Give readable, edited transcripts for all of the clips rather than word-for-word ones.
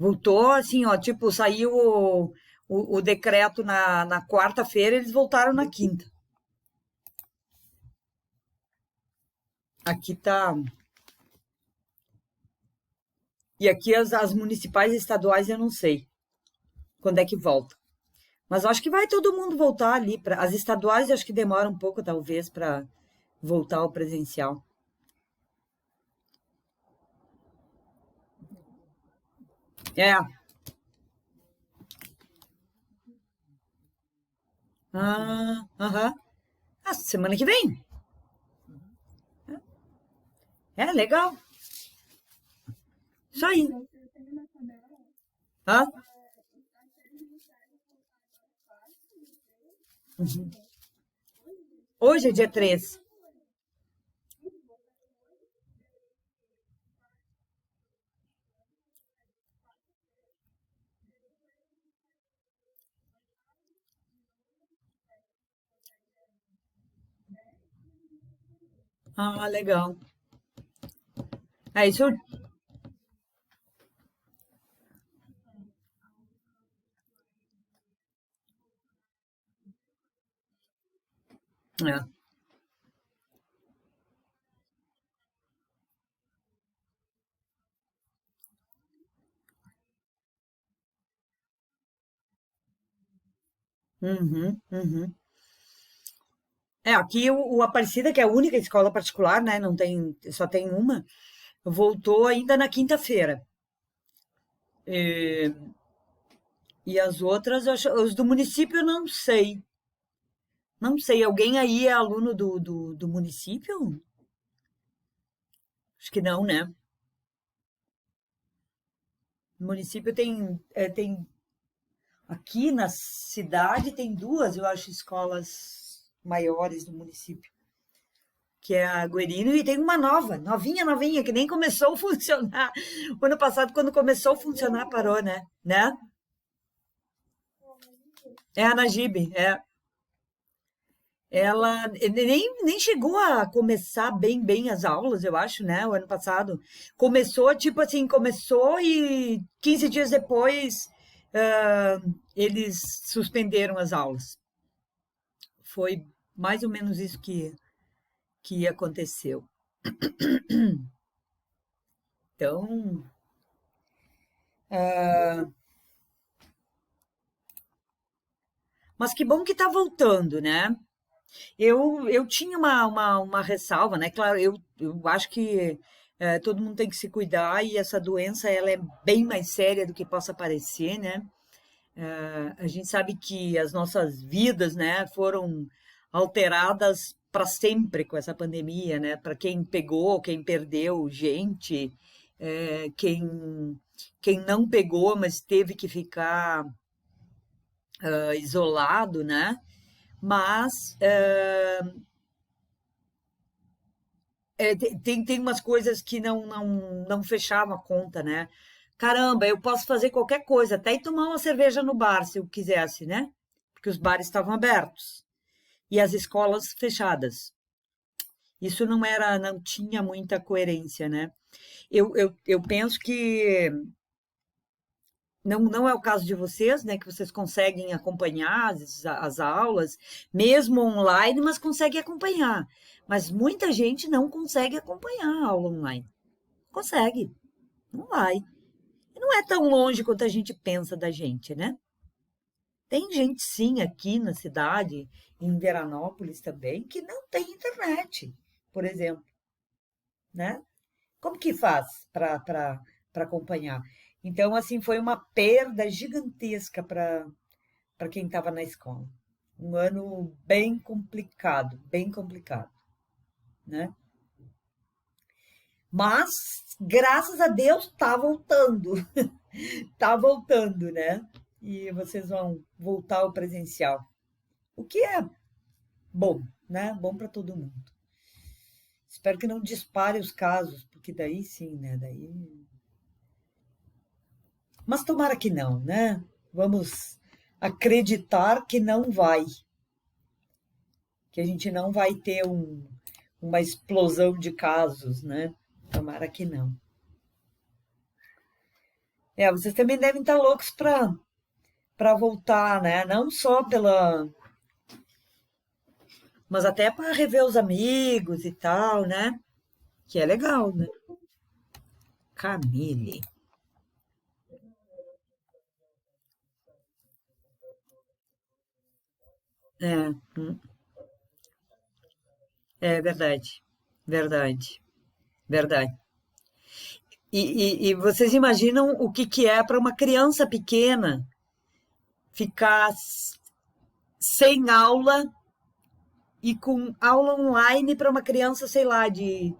Voltou assim, ó, tipo, saiu o decreto na quarta-feira, eles voltaram na quinta. Aqui tá. E aqui as municipais e estaduais eu não sei quando é que volta. Mas eu acho que vai todo mundo voltar ali. As estaduais eu acho que demora um pouco, talvez, para voltar ao presencial. É. Ah, aham. Ah, semana que vem. É, legal. Isso aí. Ah, hoje é dia 3. Ah, legal. É isso. É. Uhum, uhum. É, aqui o Aparecida, que é a única escola particular, né? Não tem, só tem uma, voltou ainda na quinta-feira. E, e as outras, os do município, eu não sei. Não sei, alguém aí é aluno do município? Acho que não, né? O município tem. Aqui na cidade tem duas, eu acho, escolas maiores do município, que é a Guerino, e tem uma nova, novinha, novinha, que nem começou a funcionar. O ano passado, quando começou a funcionar, parou, né? É a Najib, é. Ela nem chegou a começar bem as aulas, eu acho, né? O ano passado. Começou, tipo assim, começou e 15 dias depois eles suspenderam as aulas. Foi mais ou menos isso que aconteceu. Então, mas que bom que tá voltando, né? Eu tinha uma ressalva, né? Claro, eu acho que todo mundo tem que se cuidar e essa doença ela é bem mais séria do que possa parecer, né? A gente sabe que as nossas vidas, né, foram alteradas para sempre com essa pandemia, né? Para quem pegou, quem perdeu, gente, quem não pegou, mas teve que ficar isolado, né? Mas tem umas coisas que não fechavam a conta, né? Caramba, eu posso fazer qualquer coisa, até ir tomar uma cerveja no bar, se eu quisesse, né? Porque os bares estavam abertos e as escolas fechadas. Isso não tinha muita coerência, né? Eu penso que não é o caso de vocês, né? Que vocês conseguem acompanhar as aulas, mesmo online, mas conseguem acompanhar. Mas muita gente não consegue acompanhar a aula online. Consegue, não vai. E não é tão longe quanto a gente pensa da gente, né? Tem gente, sim, aqui na cidade, em Veranópolis também, que não tem internet, por exemplo, né? Como que faz para acompanhar? Então, assim, foi uma perda gigantesca para quem estava na escola. Um ano bem complicado, né? Mas, graças a Deus, tá voltando. Tá voltando, né? E vocês vão voltar ao presencial. O que é bom, né? Bom para todo mundo. Espero que não dispare os casos, porque daí sim, né? Daí. Mas tomara que não, né? Vamos acreditar que não vai, que a gente não vai ter uma explosão de casos, né? Tomara que não. Vocês também devem estar loucos para voltar, né? Não só pela, mas até para rever os amigos e tal, né? Que é legal, né? Camille. É, é verdade, verdade, verdade. E vocês imaginam o que que é para uma criança pequena ficar sem aula e com aula online para uma criança, sei lá, de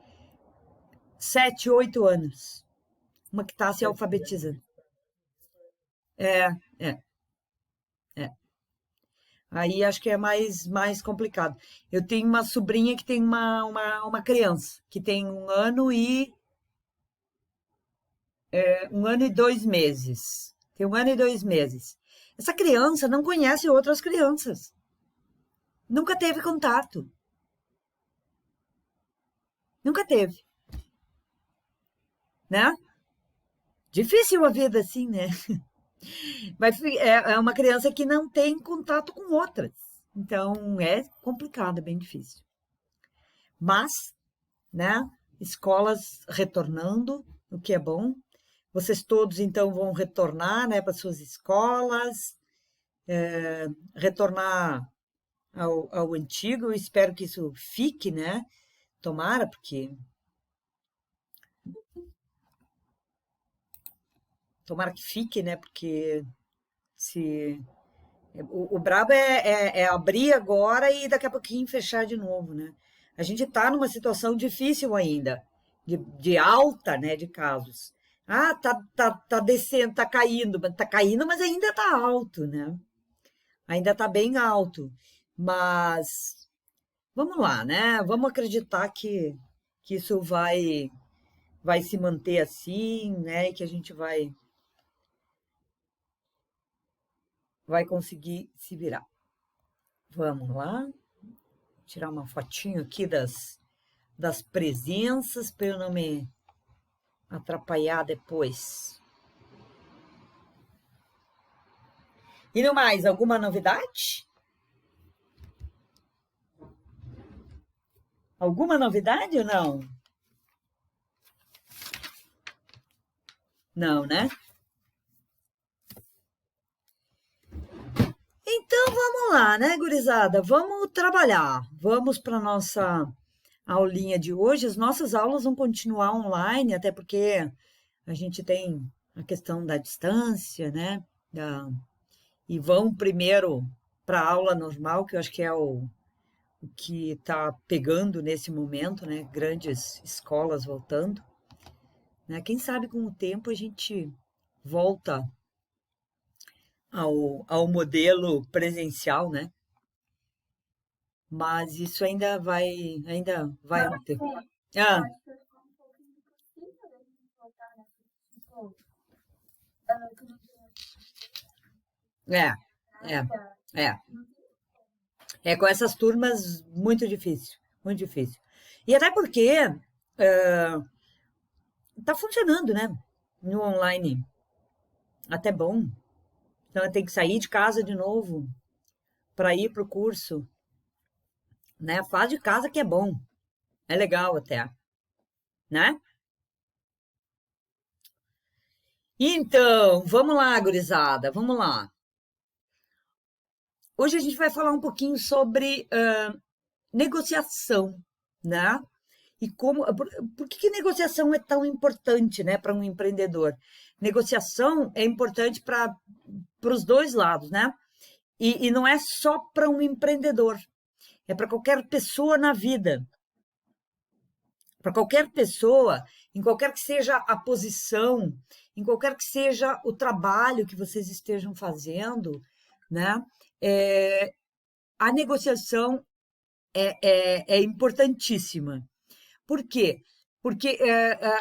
7, 8 anos, uma que está se alfabetizando. É, é, é. Aí acho que é mais complicado. Eu tenho uma sobrinha que tem uma criança que tem 1 ano e 2 meses. Tem 1 ano e 2 meses. Essa criança não conhece outras crianças. Nunca teve contato. Nunca teve, né? Difícil a vida assim, né? É uma criança que não tem contato com outras. Então é complicado, é bem difícil. Mas, né? Escolas retornando, o que é bom. Vocês todos então vão retornar, né, para suas escolas, retornar ao antigo. Eu espero que isso fique, né? Tomara, porque tomara que fique, né? Porque se o brabo é abrir agora e daqui a pouquinho fechar de novo, né? A gente está numa situação difícil ainda, de alta, né, de casos. Ah, tá descendo, tá caindo, mas ainda tá alto, né? Ainda tá bem alto. Mas vamos lá, né? Vamos acreditar que isso vai se manter assim, né? E que a gente vai conseguir se virar. Vamos lá, tirar uma fotinho aqui das presenças para eu não me atrapalhar depois. E no mais, alguma novidade? Alguma novidade ou não? Não, né? Então vamos lá, né, gurizada? Vamos trabalhar. Vamos para nossa aulinha de hoje. As nossas aulas vão continuar online, até porque a gente tem a questão da distância, né? E vão primeiro para a aula normal, que eu acho que é o que está pegando nesse momento, né? Grandes escolas voltando, né? Quem sabe com o tempo a gente volta ao modelo presencial, né? Mas isso ainda vai ter. Ah, é, é, é. É com essas turmas muito difícil, muito difícil. E até porque tá funcionando, né? No online, até bom. Então eu tenho que sair de casa de novo para ir pro curso, né? Faz de casa que é bom, é legal até, né? Então, vamos lá, gurizada, vamos lá. Hoje a gente vai falar um pouquinho sobre negociação, né? E por que negociação é tão importante, né, para um empreendedor? Negociação é importante para os dois lados, né? E não é só para um empreendedor, é para qualquer pessoa na vida. Para qualquer pessoa, em qualquer que seja a posição, em qualquer que seja o trabalho que vocês estejam fazendo, né? É, a negociação é importantíssima. Por quê? Porque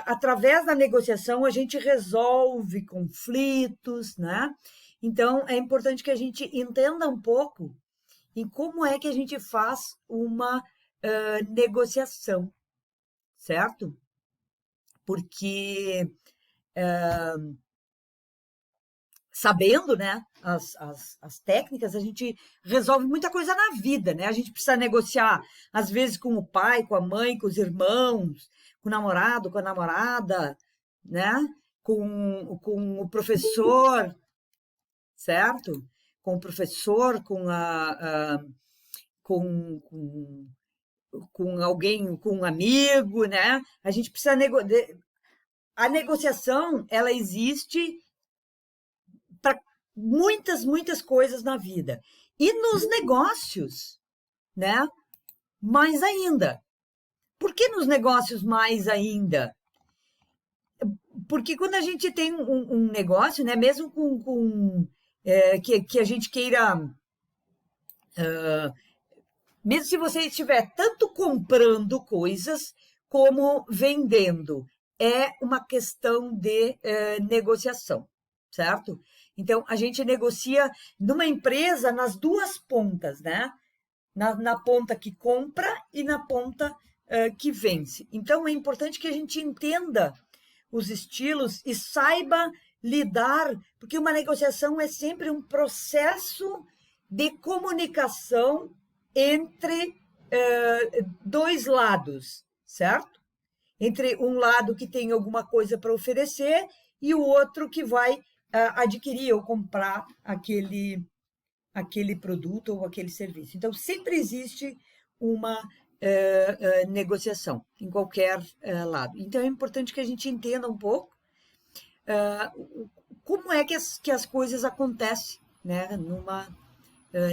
através da negociação a gente resolve conflitos, né? Então é importante que a gente entenda um pouco em como é que a gente faz uma negociação, certo? Porque sabendo, né, as técnicas, a gente resolve muita coisa na vida, né? A gente precisa negociar, às vezes, com o pai, com a mãe, com os irmãos, com o namorado, com a namorada, né? Com o professor, certo? Com o professor, com, com alguém, com um amigo, né? A gente precisa a negociação, ela existe para muitas coisas na vida. E nos negócios, né? Mais ainda. Por que nos negócios mais ainda? Porque quando a gente tem um negócio, né? Mesmo que a gente queira. Mesmo se você estiver tanto comprando coisas como vendendo, é uma questão de negociação, certo? Então, a gente negocia numa empresa nas duas pontas, né? Na ponta que compra e na ponta que vence. Então, é importante que a gente entenda os estilos e saiba lidar, porque uma negociação é sempre um processo de comunicação entre dois lados, certo? Entre um lado que tem alguma coisa para oferecer e o outro que vai adquirir ou comprar aquele produto ou aquele serviço. Então, sempre existe uma negociação em qualquer lado. Então, é importante que a gente entenda um pouco como é que as coisas acontecem, né, numa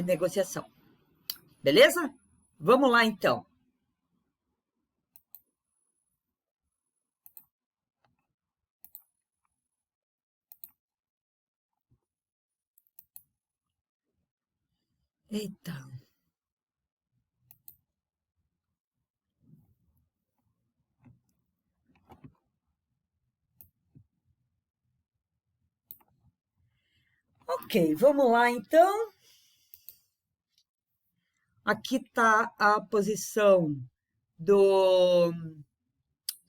negociação. Beleza? Vamos lá, então. Eita. Ok, vamos lá, então. Aqui está a posição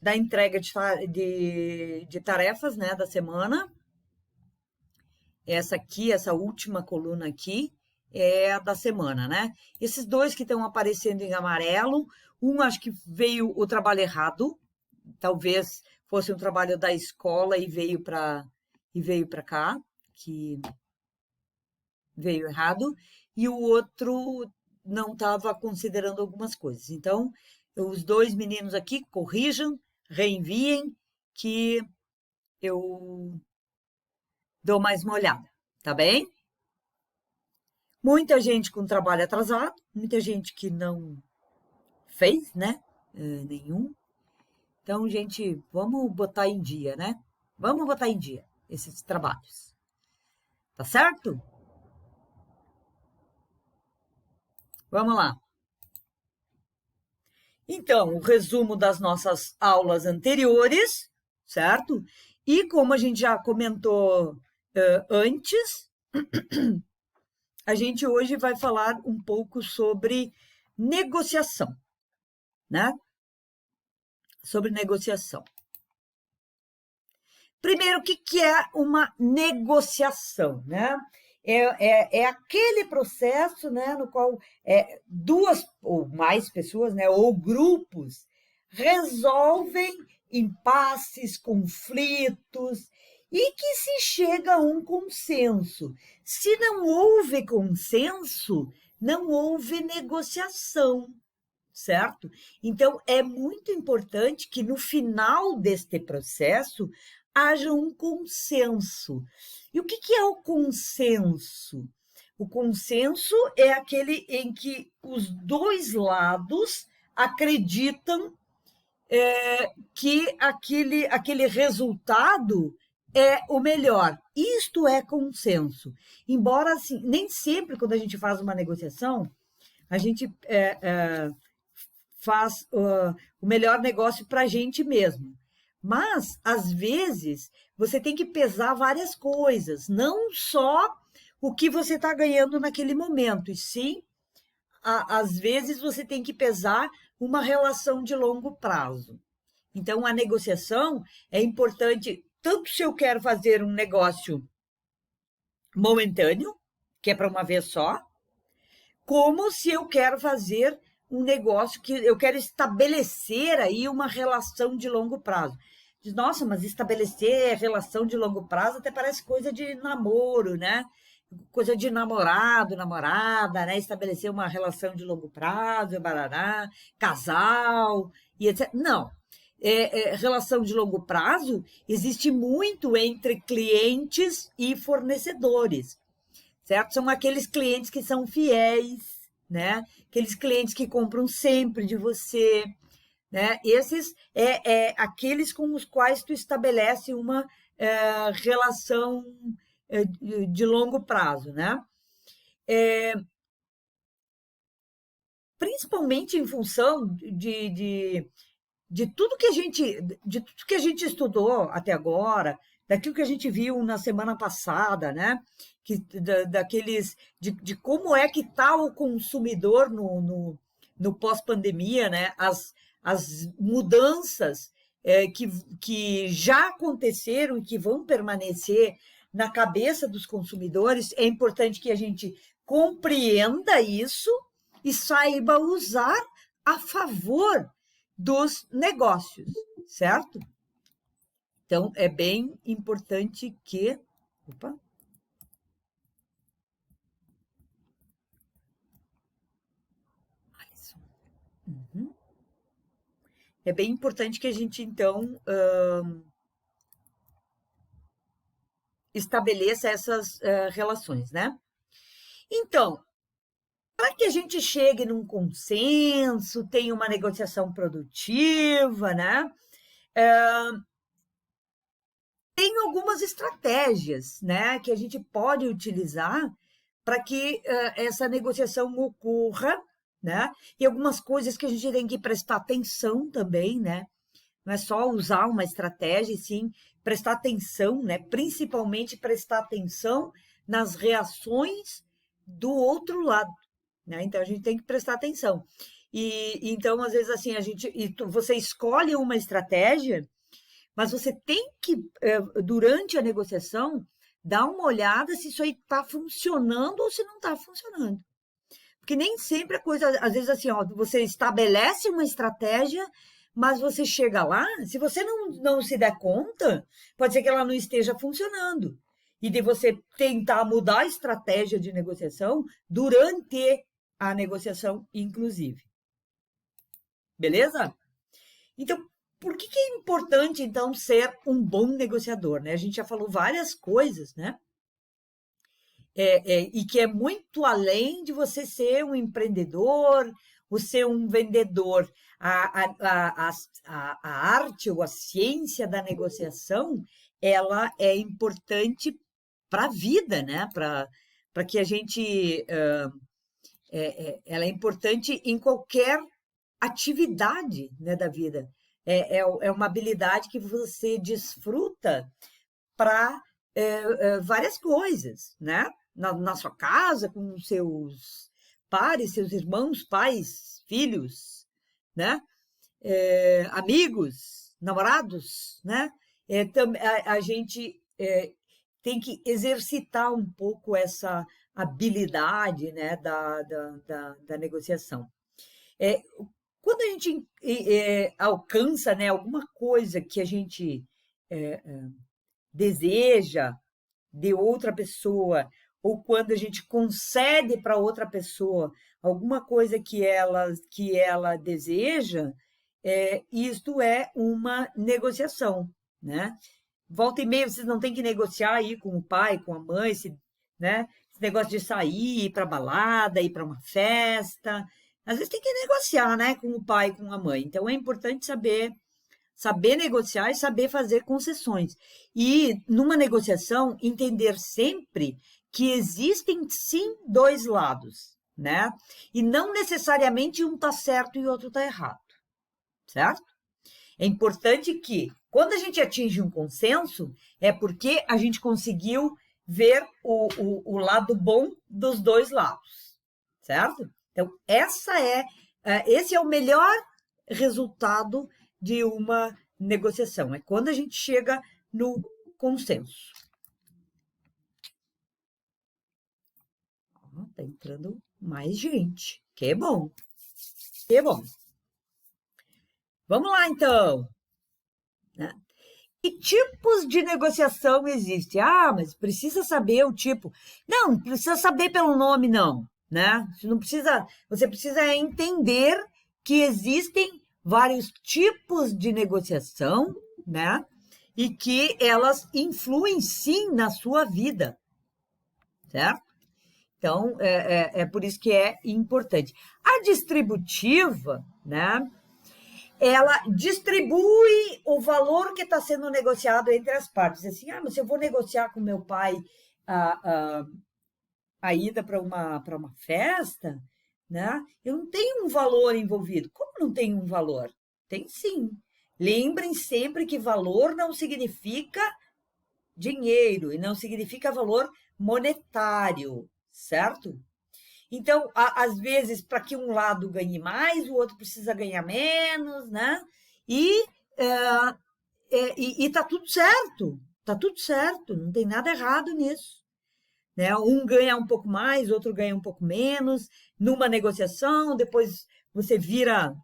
da entrega de tarefas, né, da semana. Essa aqui, essa última coluna aqui, é a da semana, né? Esses dois que estão aparecendo em amarelo, acho que veio o trabalho errado, talvez fosse um trabalho da escola e veio para cá, que veio errado, e o outro não estava considerando algumas coisas. Então, os dois meninos aqui corrijam, reenviem, que eu dou mais uma olhada, tá bem? Muita gente com trabalho atrasado, muita gente que não fez, né? Nenhum. Então, gente, vamos botar em dia, né? Vamos botar em dia esses trabalhos. Tá certo? Vamos lá. Então, o resumo das nossas aulas anteriores, certo? E como a gente já comentou antes, a gente hoje vai falar um pouco sobre negociação, né? Sobre negociação. Primeiro, o que é uma negociação, né? É aquele processo, né, no qual duas ou mais pessoas, né, ou grupos, resolvem impasses, conflitos, e que se chega a um consenso. Se não houve consenso, não houve negociação, certo? Então, é muito importante que no final deste processo haja um consenso. E o que é o consenso? O consenso é aquele em que os dois lados acreditam que aquele resultado é o melhor. Isto é consenso. Embora, assim, nem sempre quando a gente faz uma negociação, a gente faz o melhor negócio para a gente mesmo. Mas, às vezes, você tem que pesar várias coisas, não só o que você está ganhando naquele momento, e sim, às vezes, você tem que pesar uma relação de longo prazo. Então, a negociação é importante, tanto se eu quero fazer um negócio momentâneo, que é para uma vez só, como se eu quero fazer um negócio que eu quero estabelecer aí uma relação de longo prazo. Diz, nossa, mas estabelecer relação de longo prazo até parece coisa de namoro, né? Coisa de namorado, namorada, né? Estabelecer uma relação de longo prazo, barará, casal e etc. Não. Relação de longo prazo existe muito entre clientes e fornecedores, certo? São aqueles clientes que são fiéis, né? Aqueles clientes que compram sempre de você, né? Esses aqueles com os quais tu estabelece uma relação de longo prazo, né? Principalmente em função de tudo que a gente estudou até agora, daquilo que a gente viu na semana passada, né? Daqueles de como é que está o consumidor no pós-pandemia, né? As mudanças que já aconteceram e que vão permanecer na cabeça dos consumidores, é importante que a gente compreenda isso e saiba usar a favor dos negócios, certo? Então, é bem importante que. Opa! Uhum. É bem importante que a gente, então, estabeleça essas relações, né? Então, para que a gente chegue num consenso, tenha uma negociação produtiva, né? Tem algumas estratégias, né, que a gente pode utilizar para que essa negociação ocorra, né? E algumas coisas que a gente tem que prestar atenção também, né? Não é só usar uma estratégia, e sim prestar atenção, né? Principalmente prestar atenção nas reações do outro lado, né? Então a gente tem que prestar atenção. E então, às vezes, assim, você escolhe uma estratégia, mas você tem que, durante a negociação, dar uma olhada se isso aí está funcionando ou se não está funcionando. Porque nem sempre a coisa, às vezes assim, ó, você estabelece uma estratégia, mas você chega lá, se você não se der conta, pode ser que ela não esteja funcionando. E de você tentar mudar a estratégia de negociação durante a negociação, inclusive. Beleza? Então, por que é importante, então, ser um bom negociador, né? A gente já falou várias coisas, né? E que é muito além de você ser um empreendedor, ou ser um vendedor. A arte ou a ciência da negociação, ela é importante para a vida, né? Para que a gente... ela é importante em qualquer atividade, né, da vida. É uma habilidade que você desfruta para várias coisas, né? Na sua casa, com seus pares, seus irmãos, pais, filhos, né? Amigos, namorados, né? A gente tem que exercitar um pouco essa habilidade, né, da negociação. É, Quando a gente alcança, né, alguma coisa que a gente deseja de outra pessoa, ou quando a gente concede para outra pessoa alguma coisa que ela deseja, isto é uma negociação, né? Volta e meia, vocês não têm que negociar aí com o pai, com a mãe, né? Esse negócio de sair, ir para balada, ir para uma festa. Às vezes tem que negociar, né, com o pai, com a mãe. Então é importante saber negociar e saber fazer concessões. E numa negociação, entender sempre que existem sim dois lados, né? E não necessariamente um está certo e o outro está errado, certo? É importante que, quando a gente atinge um consenso, é porque a gente conseguiu ver o lado bom dos dois lados, certo? Então, esse é o melhor resultado de uma negociação, é quando a gente chega no consenso. Tá entrando mais gente, que é bom, que é bom. Vamos lá, então. Né? Que tipos de negociação existem? Ah, mas precisa saber o tipo. Não precisa saber pelo nome, não, né? Você precisa entender que existem vários tipos de negociação, né? E que elas influem sim na sua vida, certo? Então, é por isso que é importante. A distributiva, né? Ela distribui o valor que está sendo negociado entre as partes. Assim, mas se eu vou negociar com meu pai a, a, a ida para uma festa, né? Eu não tenho um valor envolvido. Como não tem um valor? Tem sim. Lembrem sempre que valor não significa dinheiro e não significa valor monetário, certo? Então, às vezes, para que um lado ganhe mais, o outro precisa ganhar menos, né? E tá tudo certo, não tem nada errado nisso. Né? Um ganha um pouco mais, outro ganha um pouco menos, numa negociação, depois você vira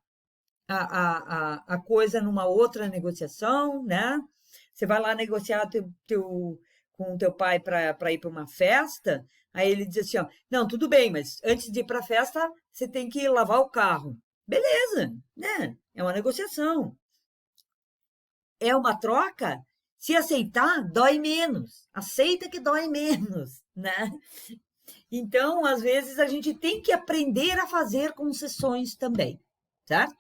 a coisa numa outra negociação, né? Você vai lá negociar com o teu pai para ir para uma festa, aí ele diz assim, ó, não, tudo bem, mas antes de ir para a festa, você tem que lavar o carro. Beleza, né? É uma negociação. É uma troca? Se aceitar, dói menos. Aceita que dói menos, né? Então, às vezes, a gente tem que aprender a fazer concessões também, certo?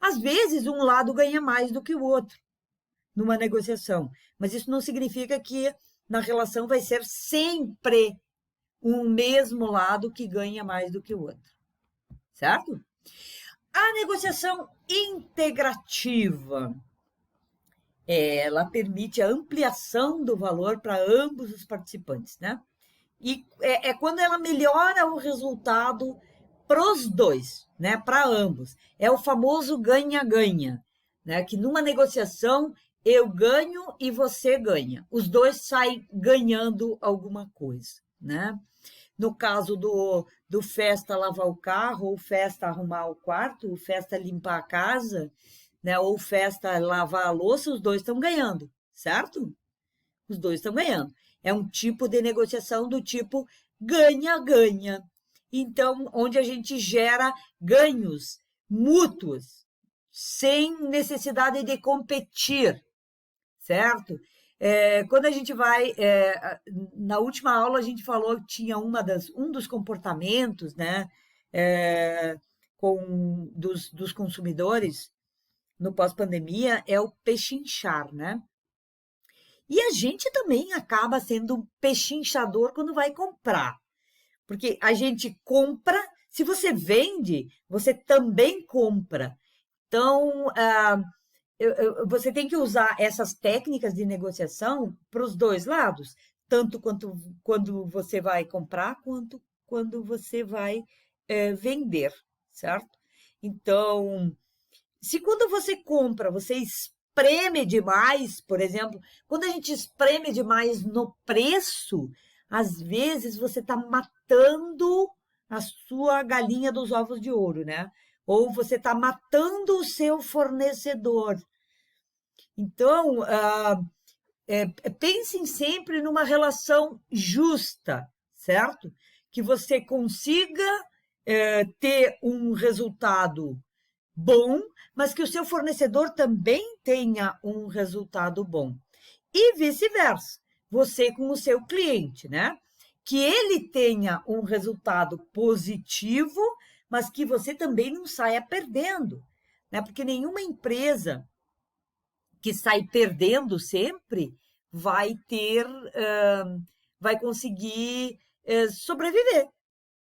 Às vezes, um lado ganha mais do que o outro numa negociação, mas isso não significa que na relação vai ser sempre um mesmo lado que ganha mais do que o outro, certo? A negociação integrativa, ela permite a ampliação do valor para ambos os participantes, né? E é quando ela melhora o resultado para os dois, né? Para ambos. É o famoso ganha-ganha, né? Que numa negociação eu ganho e você ganha. Os dois saem ganhando alguma coisa, né? No caso do festa lavar o carro, ou festa arrumar o quarto, ou festa limpar a casa, né? Ou festa lavar a louça, os dois estão ganhando, certo? Os dois estão ganhando. É um tipo de negociação do tipo ganha-ganha. Então, onde a gente gera ganhos mútuos, sem necessidade de competir, certo? Quando a gente vai, na última aula a gente falou que tinha um dos comportamentos, né, dos consumidores no pós-pandemia é o pechinchar, né? E a gente também acaba sendo um pechinchador quando vai comprar, porque a gente compra, se você vende, você também compra. Então, você tem que usar essas técnicas de negociação para os dois lados, tanto quanto quando você vai comprar, quanto quando você vai vender, certo? Então, se quando você compra, você espreme demais, por exemplo, quando a gente espreme demais no preço, às vezes você está matando a sua galinha dos ovos de ouro, né? Ou você está matando o seu fornecedor. Então, pensem sempre numa relação justa, certo? Que você consiga ter um resultado bom, mas que o seu fornecedor também tenha um resultado bom. E vice-versa, você com o seu cliente, né? Que ele tenha um resultado positivo, mas que você também não saia perdendo, né? Porque nenhuma empresa que sai perdendo sempre vai ter, vai conseguir sobreviver,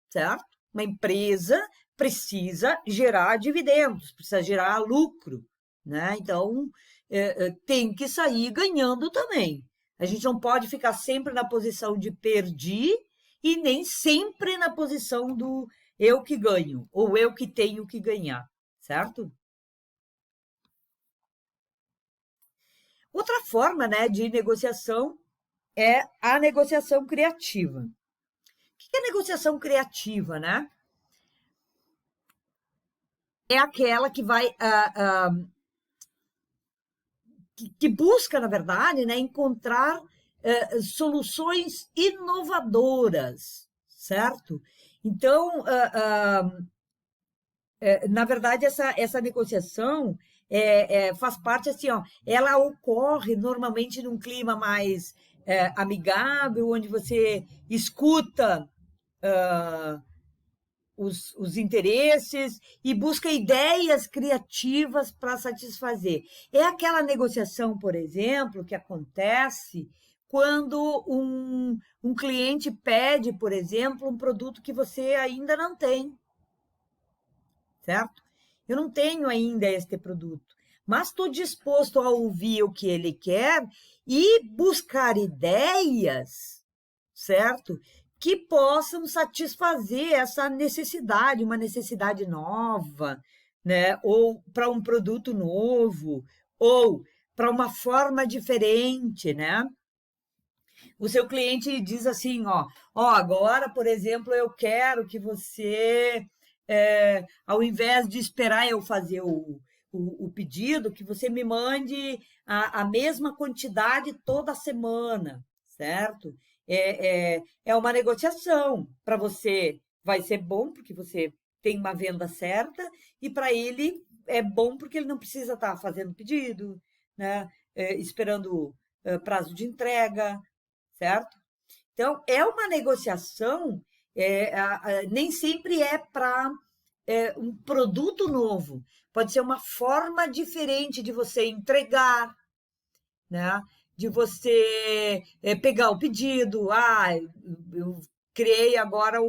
certo? Uma empresa precisa gerar dividendos, precisa gerar lucro, né? Então, tem que sair ganhando também. A gente não pode ficar sempre na posição de perdi e nem sempre na posição do eu que ganho ou eu que tenho que ganhar, certo? Outra forma, né, de negociação é a negociação criativa. O que é negociação criativa, né? É aquela que vai que busca, na verdade, né, encontrar soluções inovadoras, certo? Então, na verdade, essa negociação faz parte assim, ó, ela ocorre normalmente num clima mais amigável, onde você escuta os interesses e busca ideias criativas para satisfazer. É aquela negociação, por exemplo, que acontece quando um cliente pede, por exemplo, um produto que você ainda não tem, certo? Eu não tenho ainda este produto, mas estou disposto a ouvir o que ele quer e buscar ideias, certo? Que possam satisfazer essa necessidade, uma necessidade nova, né? Ou para um produto novo, ou para uma forma diferente, né? O seu cliente diz assim, ó, agora, por exemplo, eu quero que você, ao invés de esperar eu fazer o pedido, que você me mande a mesma quantidade toda semana, certo? É uma negociação. Para você vai ser bom, porque você tem uma venda certa, e para ele é bom porque ele não precisa estar fazendo pedido, né? Esperando prazo de entrega, certo? Então, é uma negociação, nem sempre é para um produto novo, pode ser uma forma diferente de você entregar, né? De você pegar o pedido. Eu criei agora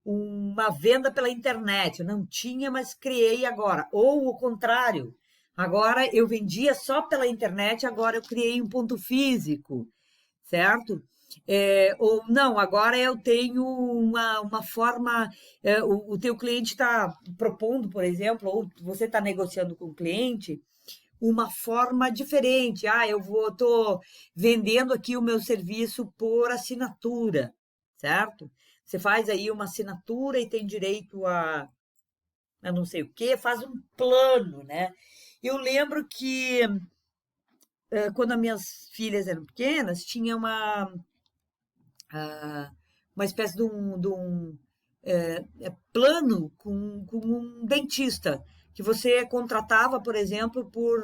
uma venda pela internet. Eu não tinha, mas criei agora. Ou o contrário. Agora eu vendia só pela internet, agora eu criei um ponto físico, certo? Ou não, agora eu tenho uma forma, o teu cliente está propondo, por exemplo, ou você está negociando com o cliente uma forma diferente. Tô vendendo aqui o meu serviço por assinatura, certo? Você faz aí uma assinatura e tem direito a não sei o quê, faz um plano, né? Eu lembro que quando as minhas filhas eram pequenas, tinha uma espécie de um plano com um dentista, que você contratava, por exemplo, por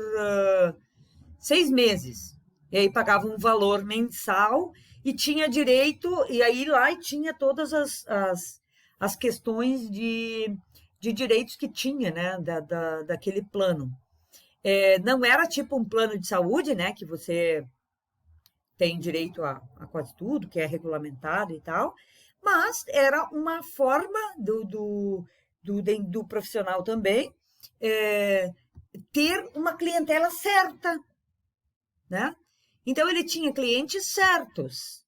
6 meses. E aí pagava um valor mensal e tinha direito, e aí lá tinha todas as questões de direitos que tinha, né, daquele plano. Não era tipo um plano de saúde, né, que você tem direito a quase tudo, que é regulamentado e tal, mas era uma forma do profissional também ter uma clientela certa, né? Então, ele tinha clientes certos.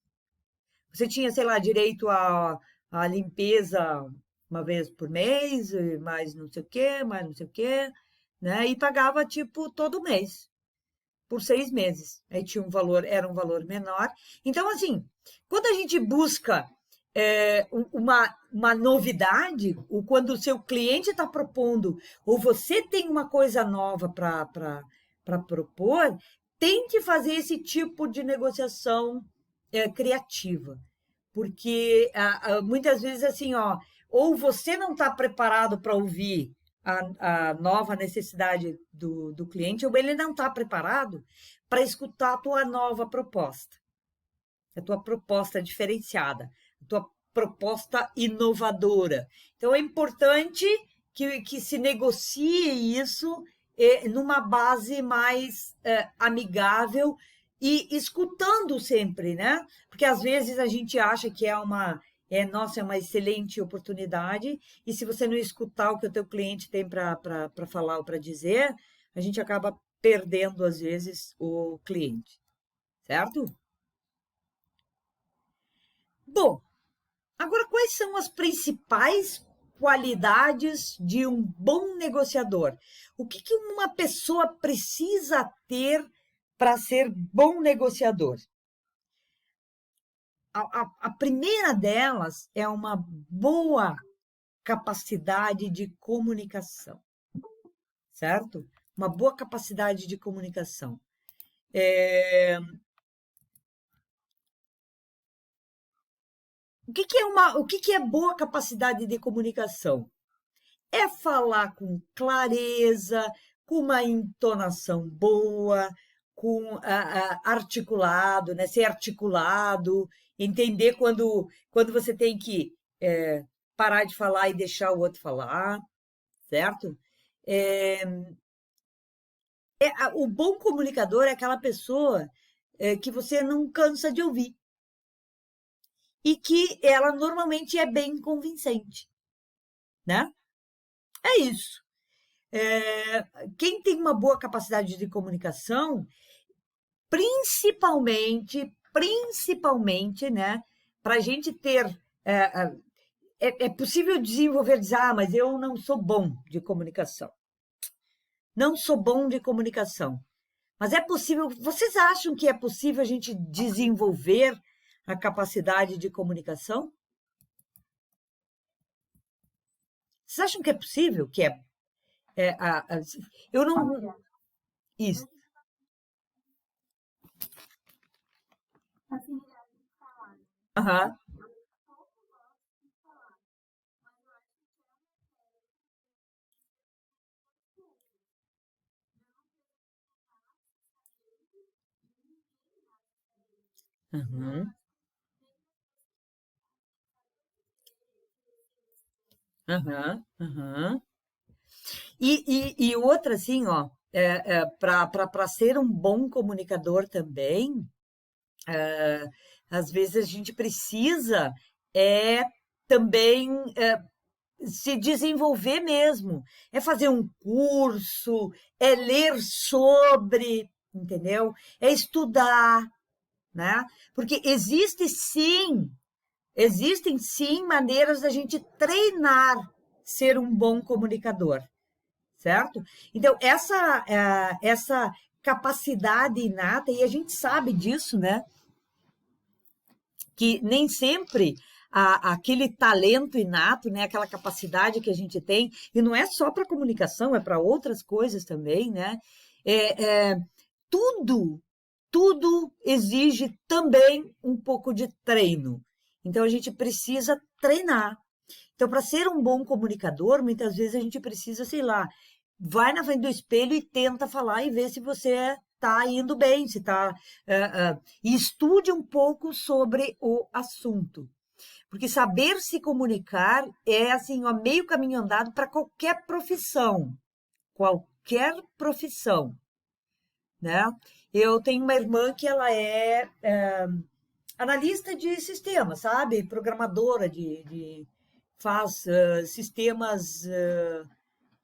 Você tinha, sei lá, direito à limpeza uma vez por mês, mais não sei o quê, mais não sei o quê, né? E pagava, tipo, todo mês por 6 meses. Aí tinha era um valor menor. Então, assim, quando a gente busca uma novidade, ou quando o seu cliente está propondo, ou você tem uma coisa nova para propor, tente fazer esse tipo de negociação criativa. Porque muitas vezes, assim, ou você não está preparado para ouvir a nova necessidade do cliente, ou ele não está preparado para escutar a tua nova proposta, a tua proposta diferenciada, a tua proposta inovadora. Então, é importante que se negocie isso numa base mais amigável e escutando sempre, né? Porque às vezes a gente acha que nossa, é uma excelente oportunidade, e se você não escutar o que o teu cliente tem para falar ou para dizer, a gente acaba perdendo, às vezes, o cliente, certo? Bom, agora quais são as principais qualidades de um bom negociador? O que uma pessoa precisa ter para ser bom negociador? A primeira delas é uma boa capacidade de comunicação, certo? Uma boa capacidade de comunicação. O que é boa capacidade de comunicação? É falar com clareza, com uma entonação boa, com articulado, né? Ser articulado, entender quando você tem que parar de falar e deixar o outro falar, certo? O bom comunicador é aquela pessoa que você não cansa de ouvir e que ela normalmente é bem convincente, né? É isso. Quem tem uma boa capacidade de comunicação, principalmente, né? Para a gente ter. É possível desenvolver, dizer, mas eu não sou bom de comunicação. Não sou bom de comunicação. Mas é possível. Vocês acham que é possível a gente desenvolver a capacidade de comunicação? Vocês acham que é possível? Eu não. Isso. Aham. Uhum. Aham. Aham. E outra, assim, ó, para ser um bom comunicador também, às vezes a gente precisa é também se desenvolver mesmo, é fazer um curso, é ler sobre, entendeu? É estudar, né? Porque existem sim maneiras da gente treinar ser um bom comunicador, certo? Então, essa capacidade inata, e a gente sabe disso, né? Que nem sempre aquele talento inato, né? Aquela capacidade que a gente tem, e não é só para comunicação, é para outras coisas também, né? É, é, tudo, tudo exige também um pouco de treino. Então, a gente precisa treinar. Então, para ser um bom comunicador, muitas vezes a gente precisa, sei lá, vai na frente do espelho e tenta falar e ver se você está indo bem, se está. E estude um pouco sobre o assunto. Porque saber se comunicar é assim, ó, meio caminho andado para qualquer profissão. Qualquer profissão, né? Eu tenho uma irmã que ela é analista de sistemas, sabe? Programadora faz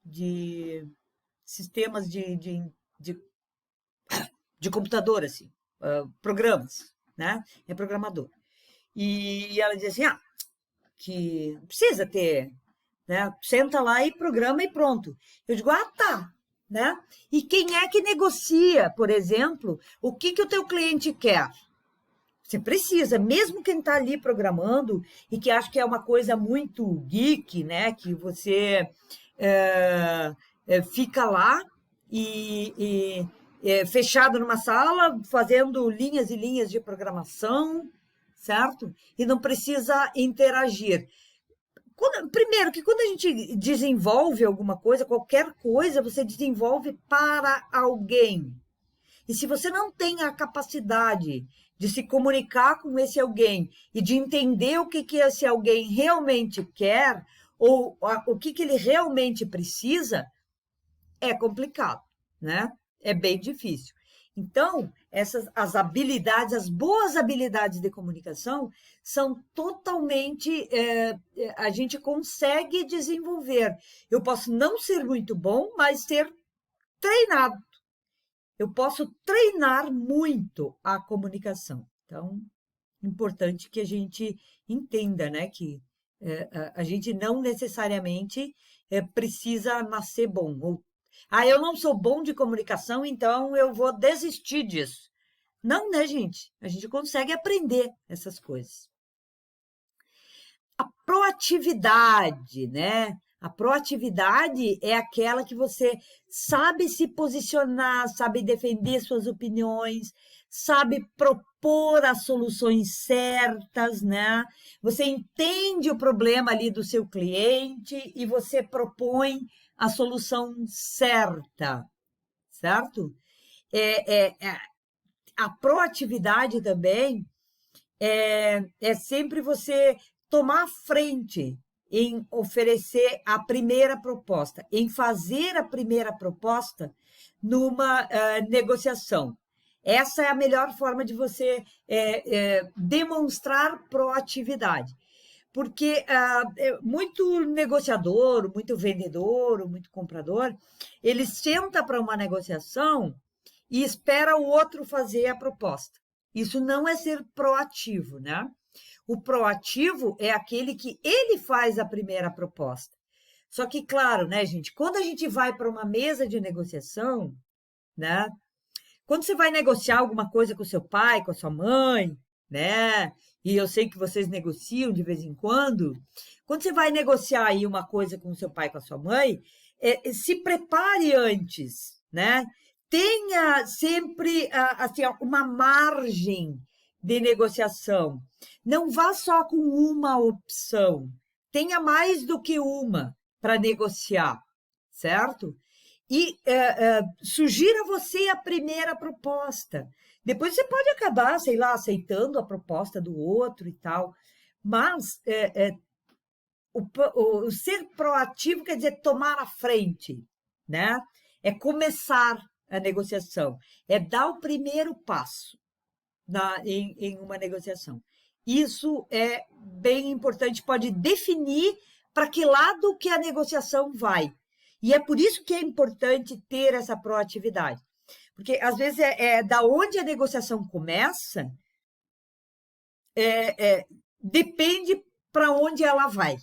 de sistemas de, de computador, assim, programas, né? É programador. E ela diz assim, que não precisa ter, né? Senta lá e programa e pronto. Eu digo, tá, né? E quem é que negocia, por exemplo, o que o teu cliente quer? Você precisa, mesmo quem está ali programando e que acha que é uma coisa muito geek, né? Que você fica lá fechado numa sala, fazendo linhas e linhas de programação, certo? E não precisa interagir. Primeiro, que quando a gente desenvolve alguma coisa, qualquer coisa, você desenvolve para alguém. E se você não tem a capacidade de se comunicar com esse alguém e de entender o que esse alguém realmente quer ou o que ele realmente precisa, é complicado, né? É bem difícil. Então, as habilidades, as boas habilidades de comunicação são totalmente, a gente consegue desenvolver. Eu posso não ser muito bom, mas ser treinado. Eu posso treinar muito a comunicação. Então, importante que a gente entenda, né, que a gente não necessariamente precisa nascer bom. Eu não sou bom de comunicação, então eu vou desistir disso. Não, né, gente? A gente consegue aprender essas coisas. A proatividade, né? A proatividade é aquela que você sabe se posicionar, sabe defender suas opiniões, sabe propor as soluções certas, né? Você entende o problema ali do seu cliente e você propõe a solução certa, certo? A proatividade também é sempre você tomar a frente em oferecer a primeira proposta, em fazer a primeira proposta numa negociação. Essa é a melhor forma de você demonstrar proatividade. Porque muito negociador, muito vendedor, muito comprador, ele senta para uma negociação e espera o outro fazer a proposta. Isso não é ser proativo, né? O proativo é aquele que ele faz a primeira proposta. Só que, claro, né, gente, quando a gente vai para uma mesa de negociação, né? Quando você vai negociar alguma coisa com seu pai, com a sua mãe, né? E eu sei que vocês negociam de vez em quando. Quando você vai negociar aí uma coisa com o seu pai, com a sua mãe, se prepare antes, né? Tenha sempre assim, uma margem de negociação. Não vá só com uma opção. Tenha mais do que uma para negociar, certo? E sugira você a primeira proposta. Depois você pode acabar, sei lá, aceitando a proposta do outro e tal. Mas o ser proativo quer dizer tomar a frente, né? É começar a negociação, é dar o primeiro passo em uma negociação. Isso é bem importante, pode definir para que lado que a negociação vai. E é por isso que é importante ter essa proatividade. Porque, às vezes, da onde a negociação começa, depende para onde ela vai,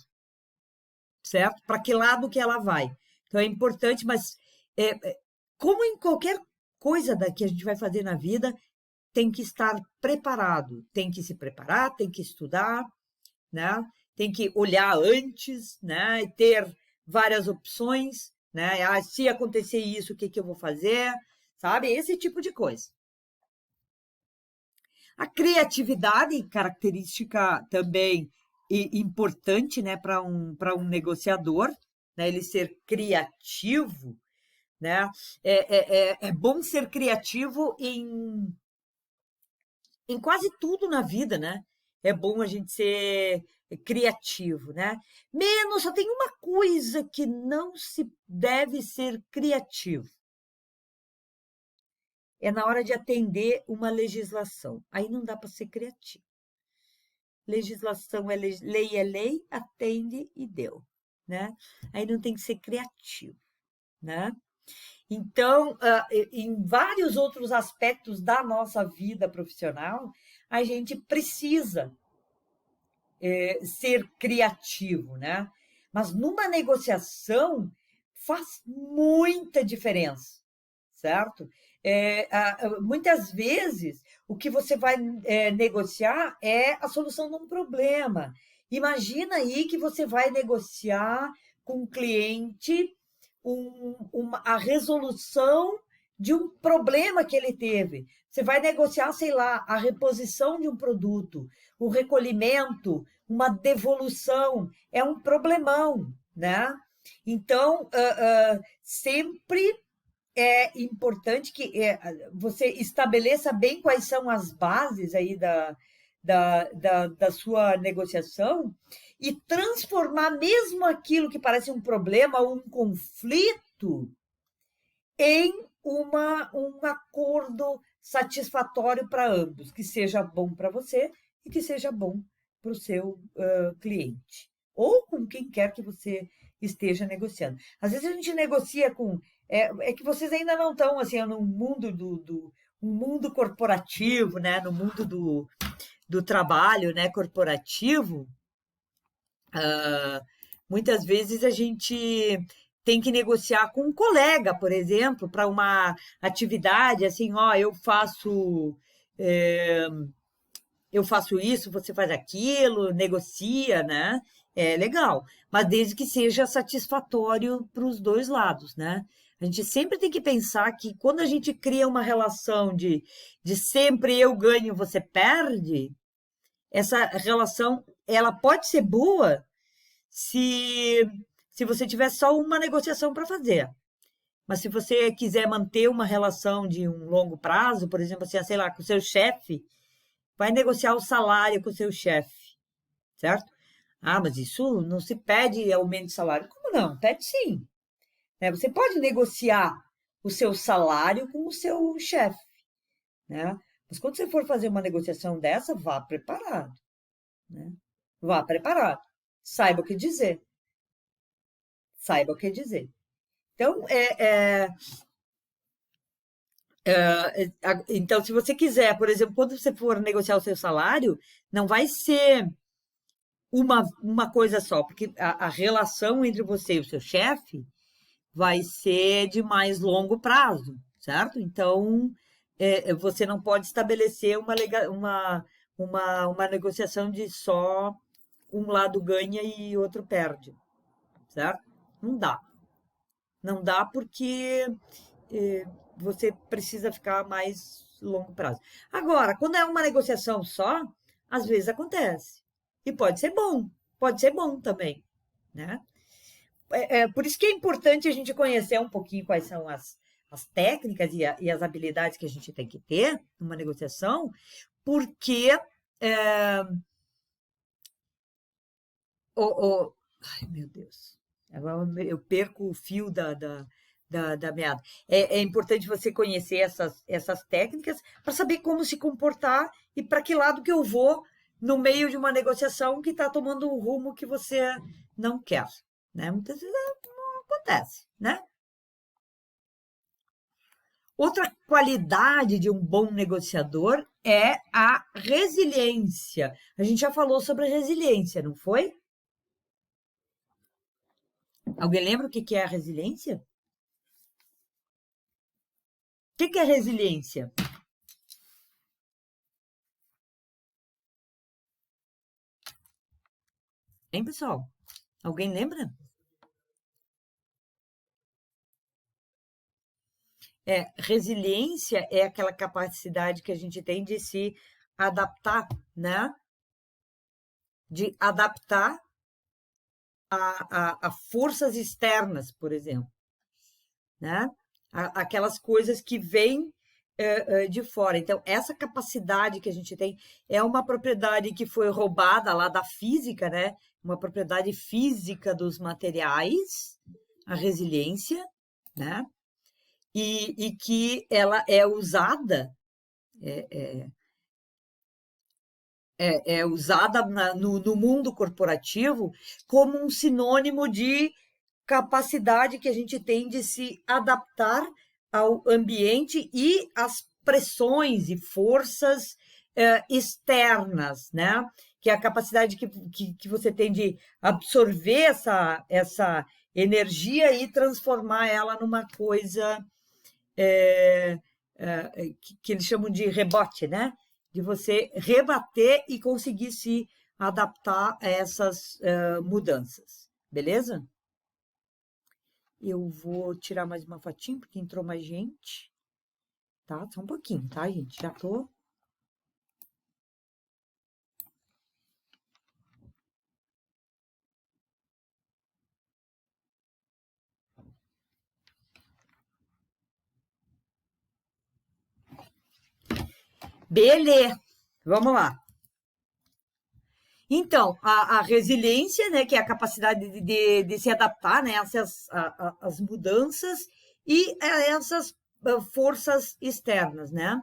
certo? Para que lado que ela vai. Então, é importante, mas como em qualquer coisa que a gente vai fazer na vida, tem que estar preparado, tem que se preparar, tem que estudar, né? Tem que olhar antes, né? E ter várias opções, né? Ah, se acontecer isso, o que que eu vou fazer? Sabe? Esse tipo de coisa. A criatividade, característica também importante, né, para um negociador, né? Ele ser criativo, né? É bom ser criativo em quase tudo na vida, né? É bom a gente ser criativo, né? Menos, só tem uma coisa que não se deve ser criativo. É na hora de atender uma legislação. Aí não dá para ser criativo. Legislação é lei, atende e deu, né? Aí não tem que ser criativo, né? Então, em vários outros aspectos da nossa vida profissional, a gente precisa ser criativo, né? Mas numa negociação faz muita diferença, certo? Muitas vezes o que você vai negociar é a solução de um problema. Imagina aí que você vai negociar com um cliente a resolução de um problema que ele teve. Você vai negociar, sei lá, a reposição de um produto, o recolhimento, uma devolução. É um problemão, né? Então, sempre é importante que você estabeleça bem quais são as bases aí da sua negociação e transformar mesmo aquilo que parece um problema ou um conflito em um acordo satisfatório para ambos, que seja bom para você e que seja bom para o seu cliente, ou com quem quer que você esteja negociando. Às vezes a gente negocia com... que vocês ainda não estão assim, no mundo um mundo corporativo, né? No mundo do trabalho, né? Corporativo, muitas vezes a gente tem que negociar com um colega, por exemplo, para uma atividade, assim, ó, eu faço isso, você faz aquilo, negocia, né? É legal, mas desde que seja satisfatório para os dois lados, né? A gente sempre tem que pensar que quando a gente cria uma relação de sempre eu ganho, você perde, essa relação ela pode ser boa se, se você tiver só uma negociação para fazer. Mas se você quiser manter uma relação de um longo prazo, por exemplo, assim, sei lá, com o seu chefe, vai negociar o salário com o seu chefe, certo? Ah, mas isso não se pede aumento de salário. Como não? Pede sim. Né? Você pode negociar o seu salário com o seu chefe, né? Mas quando você for fazer uma negociação dessa, vá preparado, né? Vá preparado. Saiba o que dizer. Saiba o que dizer. Então, então, se você quiser, por exemplo, quando você for negociar o seu salário, não vai ser uma coisa só, porque a relação entre você e o seu chefe vai ser de mais longo prazo, certo? Então, você não pode estabelecer uma negociação de só um lado ganha e outro perde, certo? Não dá. Não dá porque você precisa ficar mais longo prazo. Agora, quando é uma negociação só, às vezes acontece. E pode ser bom também, né? Por isso que é importante a gente conhecer um pouquinho quais são as técnicas e as habilidades que a gente tem que ter numa negociação, porque é, ai, meu Deus, agora eu perco o fio da meada. É importante você conhecer essas técnicas para saber como se comportar e para que lado que eu vou no meio de uma negociação que está tomando um rumo que você não quer, né? Muitas vezes não acontece, né? Outra qualidade de um bom negociador é a resiliência. A gente já falou sobre a resiliência, não foi? Alguém lembra o que é a resiliência? O que é resiliência? Hein, pessoal? Alguém lembra? Resiliência é aquela capacidade que a gente tem de se adaptar, né? De adaptar a forças externas, por exemplo, né? Aquelas coisas que vêm de fora. Então, essa capacidade que a gente tem é uma propriedade que foi roubada lá da física, né? Uma propriedade física dos materiais, a resiliência, né? E que ela é usada, no mundo corporativo como um sinônimo de capacidade que a gente tem de se adaptar ao ambiente e às pressões e forças externas, né? Que é a capacidade que você tem de absorver essa energia e transformar ela numa coisa que eles chamam de rebote, né? De você rebater e conseguir se adaptar a essas mudanças, beleza? Eu vou tirar mais uma fotinho, porque entrou mais gente. Tá? Só um pouquinho, tá, gente? Já tô. Beleza! Vamos lá. Então, a resiliência, né, que é a capacidade de se adaptar, né, às mudanças e a essas forças externas, né?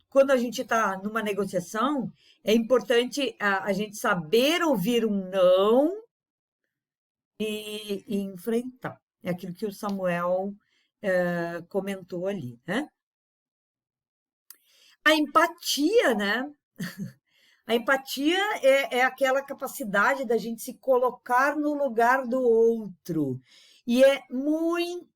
Quando a gente está numa negociação, é importante a gente saber ouvir um não e enfrentar. É aquilo que o Samuel comentou ali, né? A empatia, né? A empatia é aquela capacidade da gente se colocar no lugar do outro. E é muito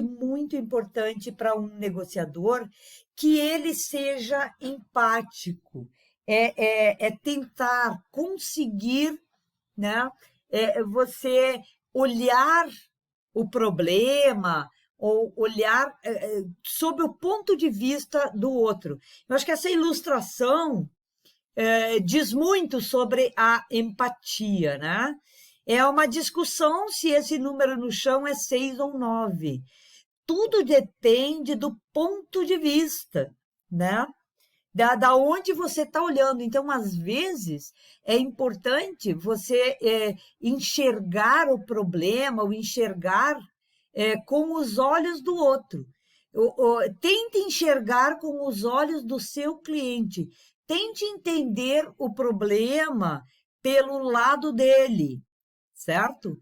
muito importante para um negociador que ele seja empático. É tentar conseguir, né, você olhar o problema ou olhar sob o ponto de vista do outro. Eu acho que essa ilustração diz muito sobre a empatia, né? É uma discussão se esse número no chão é 6 ou 9. Tudo depende do ponto de vista, né? Da onde você está olhando. Então, às vezes, é importante você enxergar o problema, ou enxergar com os olhos do outro. Tente enxergar com os olhos do seu cliente. Tente entender o problema pelo lado dele, certo?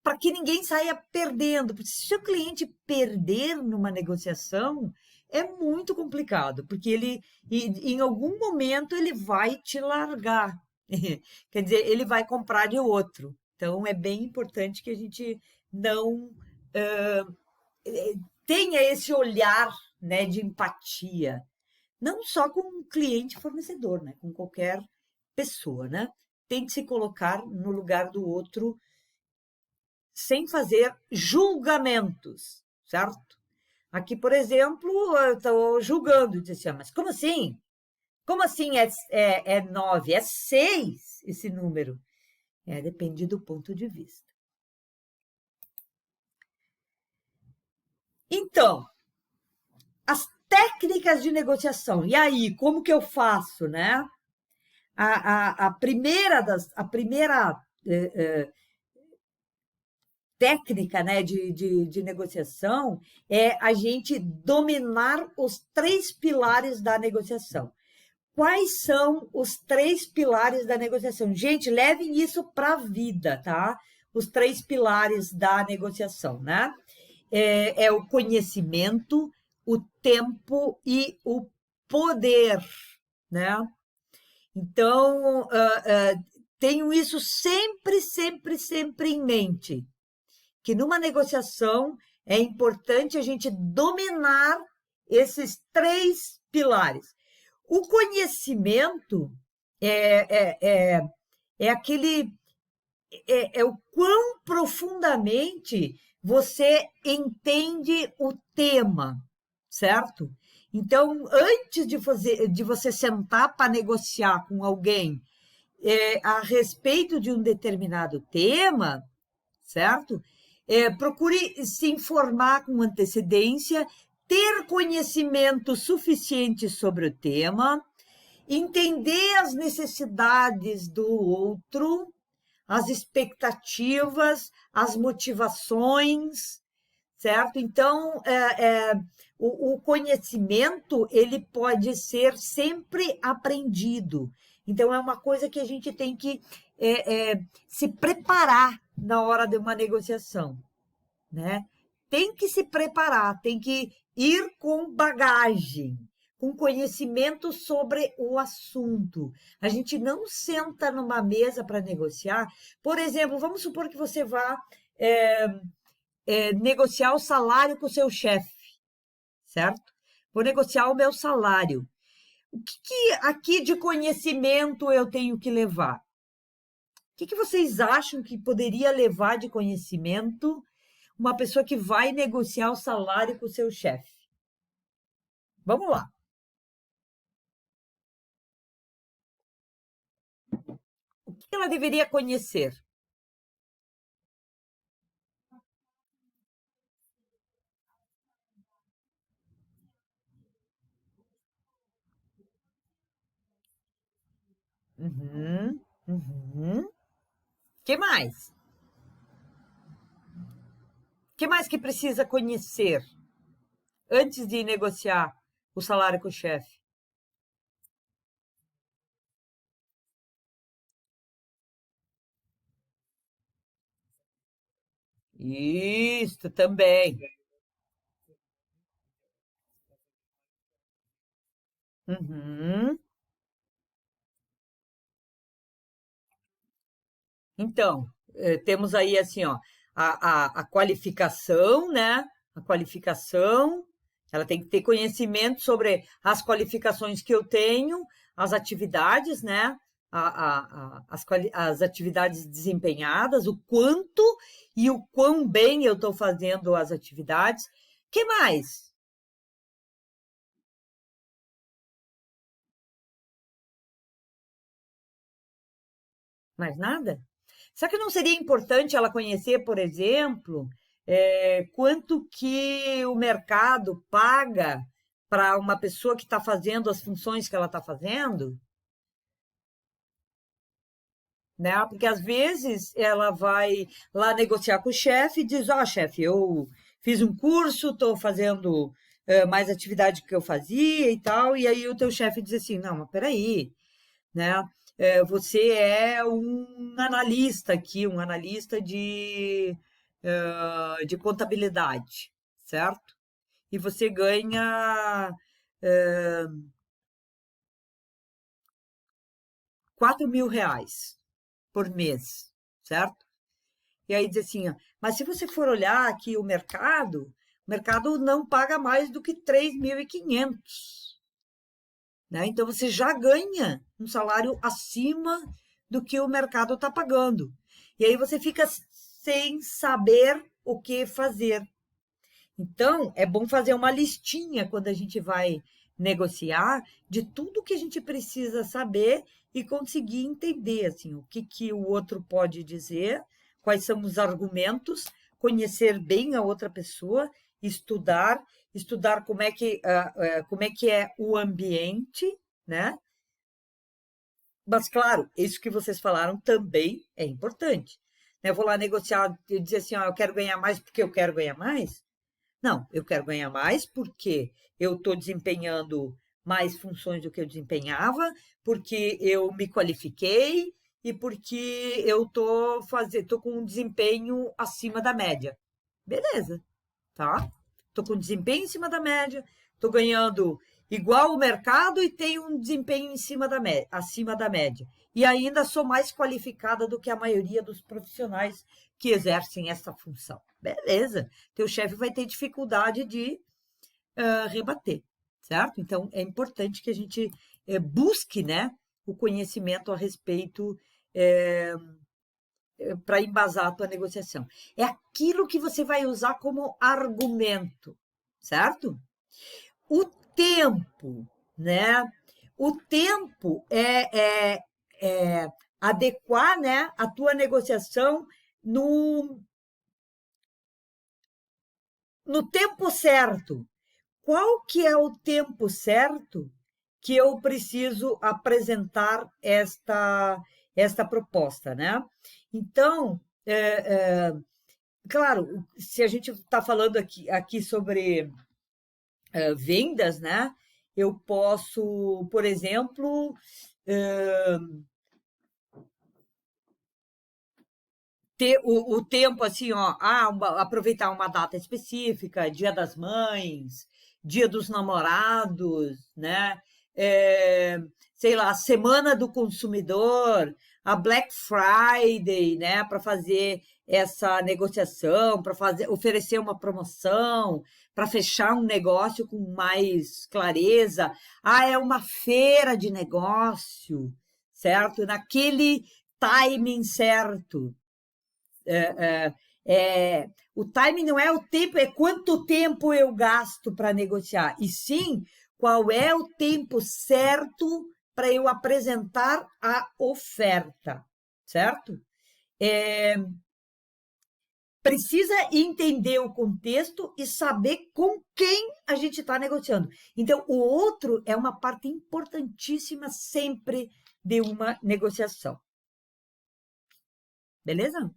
Para que ninguém saia perdendo. Porque se o seu cliente perder numa negociação, é muito complicado, porque em algum momento, ele vai te largar. Quer dizer, ele vai comprar de outro. Então, é bem importante que a gente não tenha esse olhar, né, de empatia. Não só com um cliente fornecedor, né, com qualquer pessoa, né? Tem que se colocar no lugar do outro sem fazer julgamentos, certo? Aqui, por exemplo, eu estou julgando, disse assim, mas como assim? Como assim é 9? É 6 esse número. Depende do ponto de vista. Então, as técnicas de negociação. E aí, como que eu faço, né? A primeira técnica, né, de negociação é a gente dominar os 3 pilares da negociação. Quais são os 3 pilares da negociação? Gente, levem isso para a vida, tá? Os 3 pilares da negociação, né? É o conhecimento, o tempo e o poder, né? Então, tenho isso sempre, sempre, sempre em mente, que numa negociação é importante a gente dominar esses 3 pilares. O conhecimento é aquele o quão profundamente você entende o tema, certo? Então, antes de você sentar para negociar com alguém a respeito de um determinado tema, certo? Procure se informar com antecedência, ter conhecimento suficiente sobre o tema, entender as necessidades do outro, as expectativas, as motivações, certo? Então, o conhecimento ele pode ser sempre aprendido. Então, é uma coisa que a gente tem que se preparar na hora de uma negociação, né? Tem que se preparar, tem que ir com bagagem, com conhecimento sobre o assunto. A gente não senta numa mesa para negociar. Por exemplo, vamos supor que você vá negociar o salário com o seu chefe, certo? Vou negociar o meu salário. O que aqui de conhecimento eu tenho que levar? O que vocês acham que poderia levar de conhecimento uma pessoa que vai negociar o salário com o seu chefe? Vamos lá. O que ela deveria conhecer? Uhum, uhum. Que mais? Que mais que precisa conhecer antes de negociar o salário com o chefe? Isso também. Uhum. Então, temos aí assim, ó, a qualificação, né? A qualificação, ela tem que ter conhecimento sobre as qualificações que eu tenho, as atividades, né? As atividades desempenhadas, o quanto e o quão bem eu estou fazendo as atividades. Que mais? Mais nada? Será que não seria importante ela conhecer, por exemplo, quanto que o mercado paga para uma pessoa que está fazendo as funções que ela está fazendo? Né? Porque às vezes ela vai lá negociar com o chefe e diz: Ó, chefe, eu fiz um curso, estou fazendo mais atividade que eu fazia e tal. E aí o teu chefe diz assim: Não, mas peraí, né? Você é um analista aqui, um analista de contabilidade, certo? E você ganha eh, 4.000 reais por mês, certo? E aí diz assim, ó, mas se você for olhar aqui o mercado não paga mais do que 3.500, né? Então você já ganha um salário acima do que o mercado está pagando. E aí você fica sem saber o que fazer. Então, é bom fazer uma listinha quando a gente vai negociar de tudo que a gente precisa saber e conseguir entender assim, o que, que o outro pode dizer, quais são os argumentos, conhecer bem a outra pessoa, estudar, estudar como é que é o ambiente, né? Mas, claro, isso que vocês falaram também é importante. Eu vou lá negociar e dizer assim, ó, eu quero ganhar mais porque eu quero ganhar mais. Não, eu quero ganhar mais porque eu estou desempenhando mais funções do que eu desempenhava, porque eu me qualifiquei e porque eu tô com um desempenho acima da média. Beleza, tá? Estou com desempenho em cima da média, estou ganhando igual o mercado e tenho um desempenho em cima acima da média. E ainda sou mais qualificada do que a maioria dos profissionais que exercem essa função. Beleza, teu chefe vai ter dificuldade de rebater, certo? Então, é importante que a gente busque, né, o conhecimento a respeito para embasar a tua negociação. É aquilo que você vai usar como argumento, certo? O tempo, né? O tempo é adequar, né, a tua negociação no, no tempo certo. Qual que é o tempo certo que eu preciso apresentar esta proposta, né? Então, claro, se a gente está falando aqui sobre vendas, né? Eu posso, por exemplo, eh, ter o tempo assim, ó, aproveitar uma data específica, Dia das Mães, Dia dos Namorados, né? É, sei lá, Semana do Consumidor, a Black Friday, né? Para fazer essa negociação, para fazer oferecer uma promoção, para fechar um negócio com mais clareza. Ah, é uma feira de negócio, certo? Naquele timing certo. O timing não é o tempo, é quanto tempo eu gasto para negociar, e sim qual é o tempo certo para eu apresentar a oferta, certo? É, precisa entender o contexto e saber com quem a gente está negociando. Então, o outro é uma parte importantíssima sempre de uma negociação. Beleza?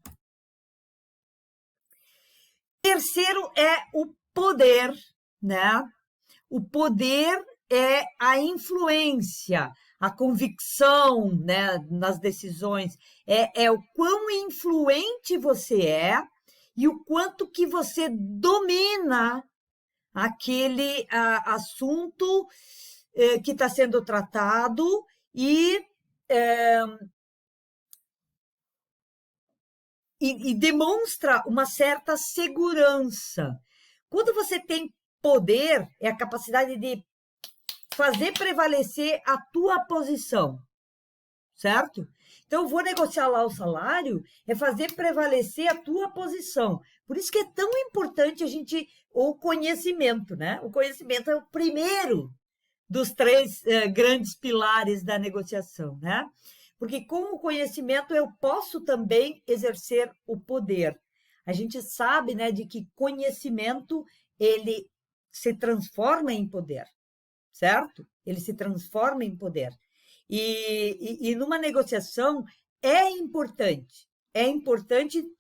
Terceiro é o poder, né? O poder é a influência, a convicção, né, nas decisões. É o quão influente você é e o quanto que você domina aquele assunto que está sendo tratado e e demonstra uma certa segurança. Quando você tem poder, é a capacidade de fazer prevalecer a tua posição, certo? Então, eu vou negociar lá o salário, é fazer prevalecer a tua posição. Por isso que é tão importante a gente, o conhecimento, né? O conhecimento é o primeiro dos três grandes pilares da negociação, né? Porque com o conhecimento eu posso também exercer o poder. A gente sabe, né, de que conhecimento ele se transforma em poder, certo? Ele se transforma em poder. E numa negociação é importante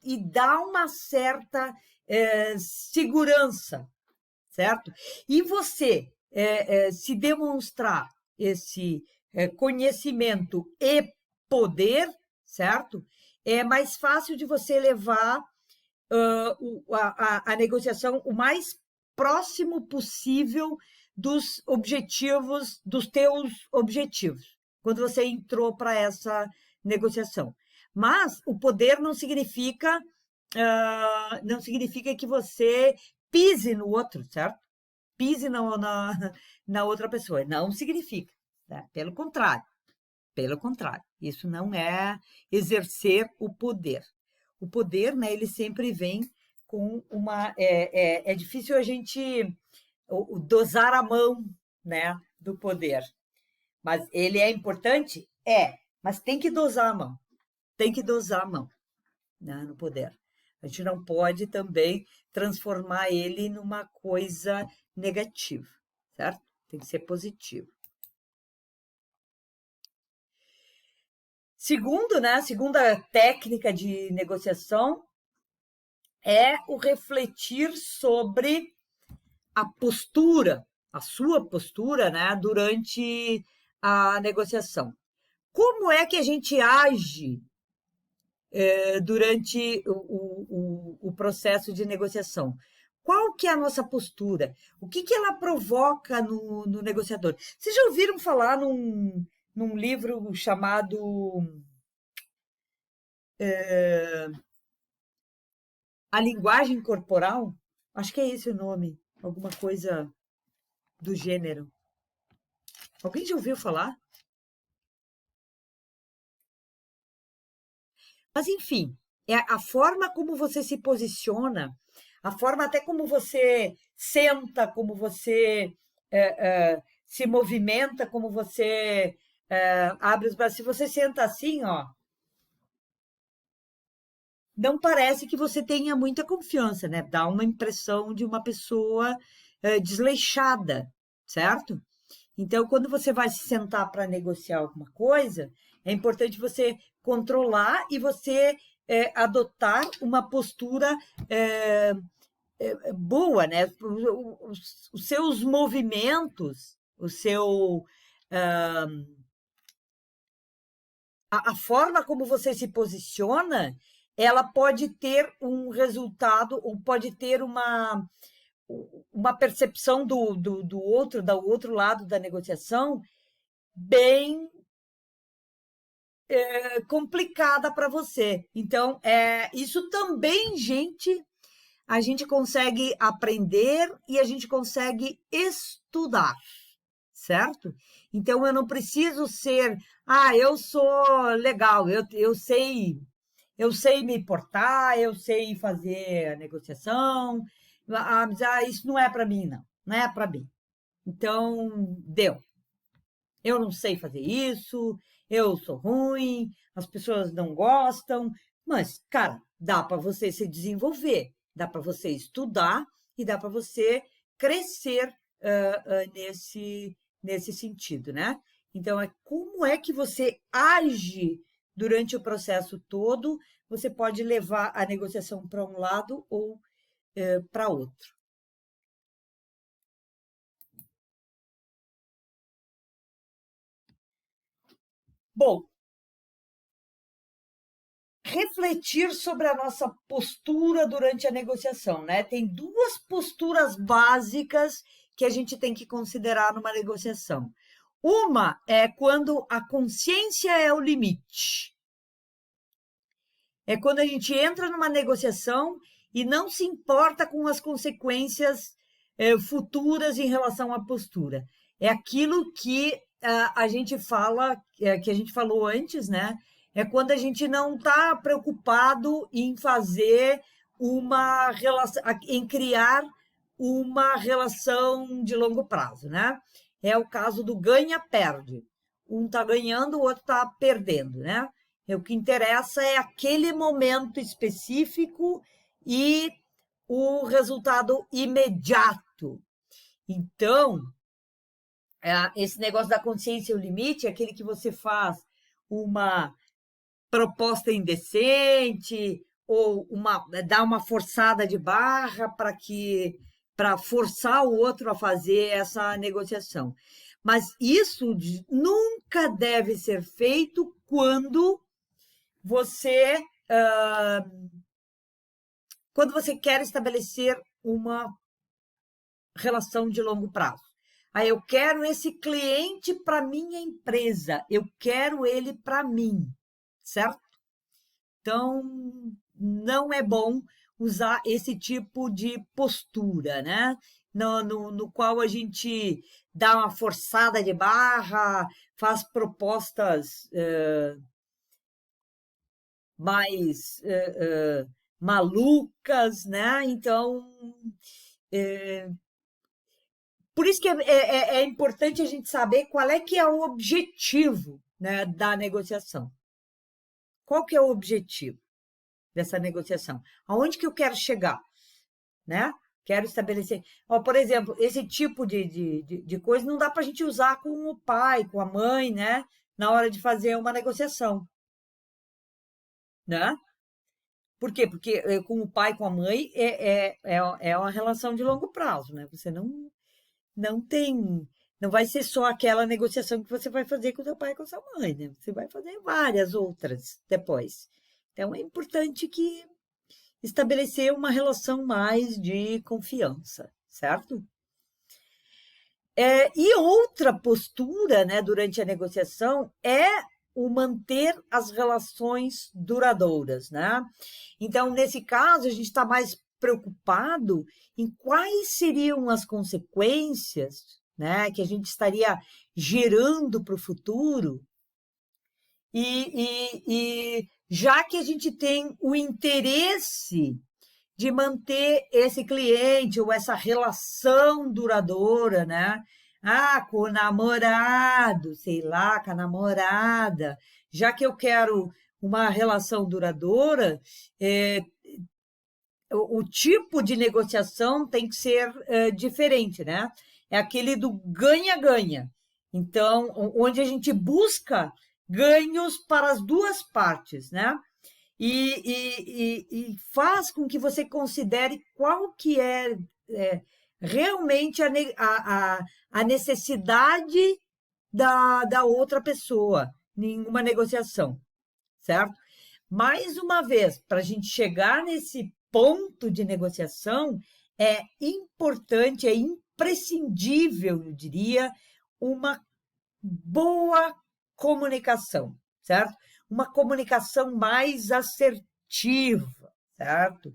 e dá uma certa segurança, certo? E você se demonstrar esse conhecimento e poder, certo? É mais fácil de você levar a negociação o mais próximo possível dos objetivos, dos teus objetivos, quando você entrou para essa negociação. Mas o poder não significa que você pise no outro, certo? Pise na outra pessoa. Não significa, né? Pelo contrário. Pelo contrário, isso não é exercer o poder. O poder, né, ele sempre vem com uma... É difícil a gente dosar a mão, né, do poder. Mas ele é importante? É, mas tem que dosar a mão. Tem que dosar a mão, né, no poder. A gente não pode também transformar ele numa coisa negativa, certo? Tem que ser positivo. Segundo, né, a segunda técnica de negociação é o refletir sobre a postura, a sua postura, né, durante a negociação. Como é que a gente age durante o processo de negociação? Qual que é a nossa postura? O que ela provoca no negociador? Vocês já ouviram falar num livro chamado A Linguagem Corporal? Acho que é esse o nome, alguma coisa do gênero. Alguém já ouviu falar? Mas, enfim, é a forma como você se posiciona, a forma até como você senta, como você se movimenta, como você abre os braços. Se você senta assim, ó, não parece que você tenha muita confiança, né? Dá uma impressão de uma pessoa desleixada, certo? Então, quando você vai se sentar para negociar alguma coisa, é importante você controlar e você adotar uma postura boa, né? Os seus movimentos, a forma como você se posiciona, ela pode ter um resultado, ou pode ter uma percepção do outro lado da negociação bem complicada para você. Então, isso também, gente, a gente consegue aprender e a gente consegue estudar, certo? Então, eu não preciso ser, eu sou legal, eu sei me portar, eu sei fazer a negociação, mas isso não é para mim, não. Não é para mim. Então, deu. Eu não sei fazer isso, eu sou ruim, as pessoas não gostam, mas, cara, dá para você se desenvolver, dá para você estudar e dá para você crescer nesse sentido, né? Então, como é que você age durante o processo todo, você pode levar a negociação para um lado ou para outro. Bom, refletir sobre a nossa postura durante a negociação, né? Tem duas posturas básicas que a gente tem que considerar numa negociação. Uma é quando a consciência é o limite. é quando a gente entra numa negociação e não se importa com as consequências futuras em relação à postura. É aquilo que a gente fala, que a gente falou antes, né? É quando a gente não está preocupado em fazer uma relação, em criar uma relação de longo prazo, né? É o caso do ganha-perde. Um está ganhando, o outro está perdendo, né? O que interessa é aquele momento específico e o resultado imediato. Então, esse negócio da consciência e o limite é aquele que você faz uma proposta indecente ou dá uma forçada de barra para forçar o outro a fazer essa negociação. Mas isso nunca deve ser feito você quando você quer estabelecer uma relação de longo prazo. Aí eu quero esse cliente para minha empresa, eu quero ele para mim, certo? Então, não é bom usar esse tipo de postura, né? No qual a gente dá uma forçada de barra, faz propostas mais malucas, né? Então, por isso que é importante a gente saber qual é que é o objetivo, né, da negociação. Qual que é o objetivo dessa negociação? Aonde que eu quero chegar, né? Quero estabelecer. Por exemplo, esse tipo de coisa não dá para a gente usar com o pai, com a mãe, né? Na hora de fazer uma negociação, né? Por quê? Porque com o pai, com a mãe, é uma relação de longo prazo, né? Você não tem, não vai ser só aquela negociação que você vai fazer com o seu pai e com a sua mãe, né? Você vai fazer várias outras depois. Então, é importante que estabelecer uma relação mais de confiança, certo? E outra postura, né, durante a negociação é o manter as relações duradouras, né? Então, nesse caso, a gente está mais preocupado em quais seriam as consequências, né, que a gente estaria gerando para o futuro, e já que a gente tem o interesse de manter esse cliente ou essa relação duradoura, né? Com o namorado, sei lá, com a namorada. Já que eu quero uma relação duradoura, o tipo de negociação tem que ser diferente, né? É aquele do ganha-ganha. Então, onde a gente busca ganhos para as duas partes, né? E faz com que você considere qual que realmente a necessidade da outra pessoa em uma negociação, certo? Mais uma vez, para a gente chegar nesse ponto de negociação, é importante, é imprescindível, eu diria, uma boa comunicação, certo? Uma comunicação mais assertiva, certo?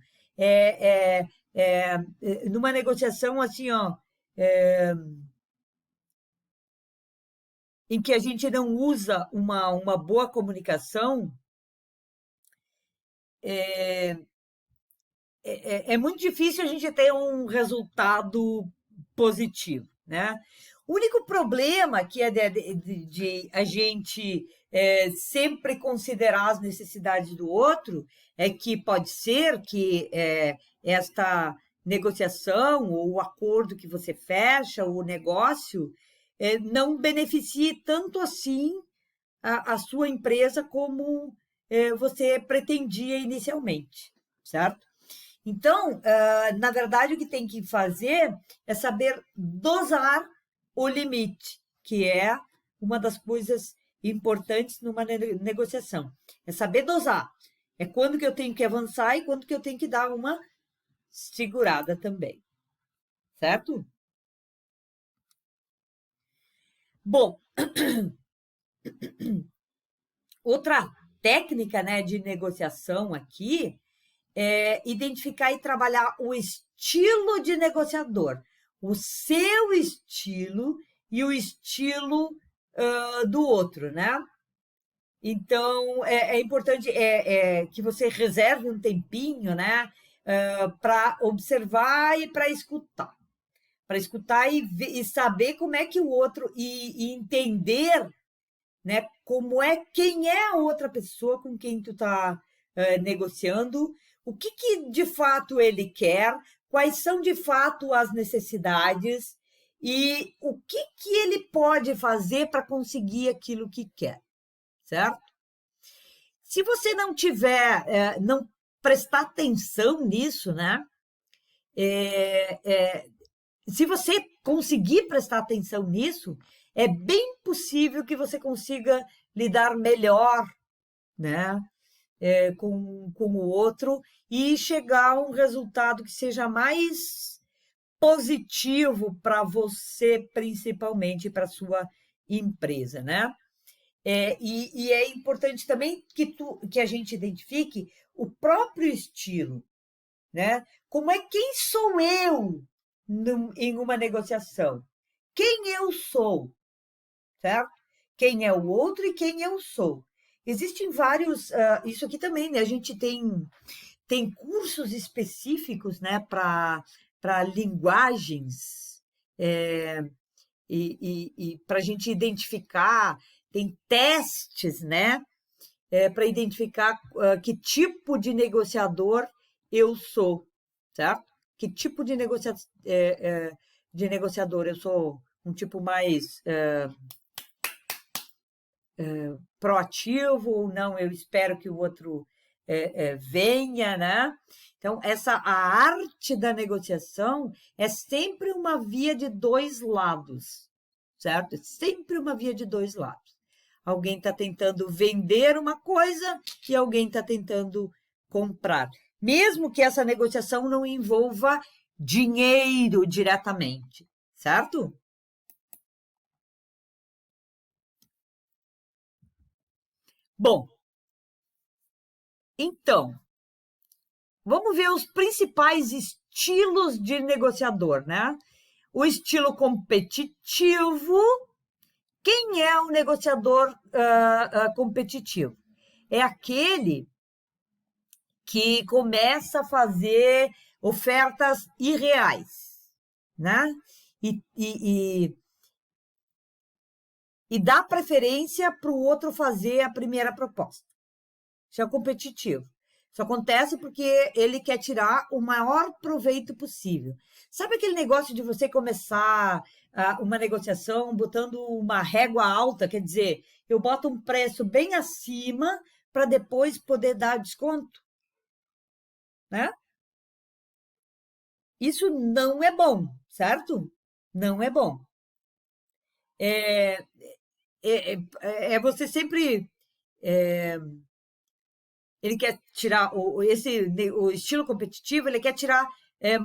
Numa negociação assim, ó, em que a gente não usa uma boa comunicação, é muito difícil a gente ter um resultado positivo, né? O único problema que é de a gente sempre considerar as necessidades do outro é que pode ser que esta negociação ou o acordo que você fecha, o negócio, não beneficie tanto assim a sua empresa como você pretendia inicialmente, certo? Então, na verdade, o que tem que fazer é saber dosar o limite, que é uma das coisas importantes numa negociação. É saber dosar. É quando que eu tenho que avançar e quando que eu tenho que dar uma segurada também. Certo? Bom, outra técnica, né, de negociação aqui é identificar e trabalhar o estilo de negociador, o seu estilo e o estilo do outro, né? Então, é importante que você reserve um tempinho, né, para observar e para escutar. Para escutar e saber como é que o outro, e entender, né, quem é a outra pessoa com quem tu está negociando, o que de fato ele quer, quais são de fato as necessidades e o que ele pode fazer para conseguir aquilo que quer, certo? Se você não tiver, não prestar atenção nisso, né? Se você conseguir prestar atenção nisso, é bem possível que você consiga lidar melhor, né, com o outro e chegar a um resultado que seja mais positivo para você, principalmente para a sua empresa, né? E é importante também que a gente identifique o próprio estilo, né? Quem sou eu em uma negociação? Quem eu sou, certo? Quem é o outro e quem eu sou. Existem vários, isso aqui também, né? A gente tem cursos específicos, né, para linguagens, e para a gente identificar, tem testes, né, para identificar que tipo de negociador eu sou, certo? Que tipo de negociador eu sou? Um tipo mais proativo ou não? Eu espero que o outro venha, né? Então, a arte da negociação é sempre uma via de dois lados, certo? É sempre uma via de dois lados. Alguém está tentando vender uma coisa e alguém está tentando comprar. Mesmo que essa negociação não envolva dinheiro diretamente, certo? Bom, então, vamos ver os principais estilos de negociador, né? O estilo competitivo. Quem é o negociador competitivo? É aquele que começa a fazer ofertas irreais, né? E dá preferência para o outro fazer a primeira proposta. Isso é competitivo. Isso acontece porque ele quer tirar o maior proveito possível. Sabe aquele negócio de você começar uma negociação botando uma régua alta? Quer dizer, eu boto um preço bem acima para depois poder dar desconto, né? Isso não é bom, certo? Não é bom. É você sempre ele quer tirar o estilo competitivo, ele quer tirar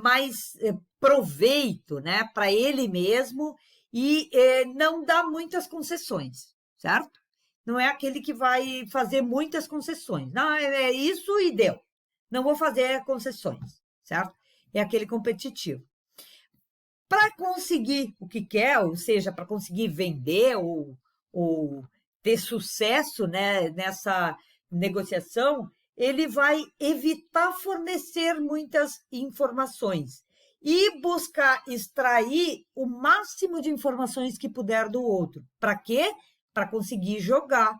mais proveito, né, para ele mesmo e não dá muitas concessões, certo? Não é aquele que vai fazer muitas concessões. Não, é isso e deu. Não vou fazer concessões, certo? É aquele competitivo. Para conseguir o que quer, ou seja, para conseguir vender ou ter sucesso, né, nessa negociação, ele vai evitar fornecer muitas informações e buscar extrair o máximo de informações que puder do outro. Para quê? Para conseguir jogar,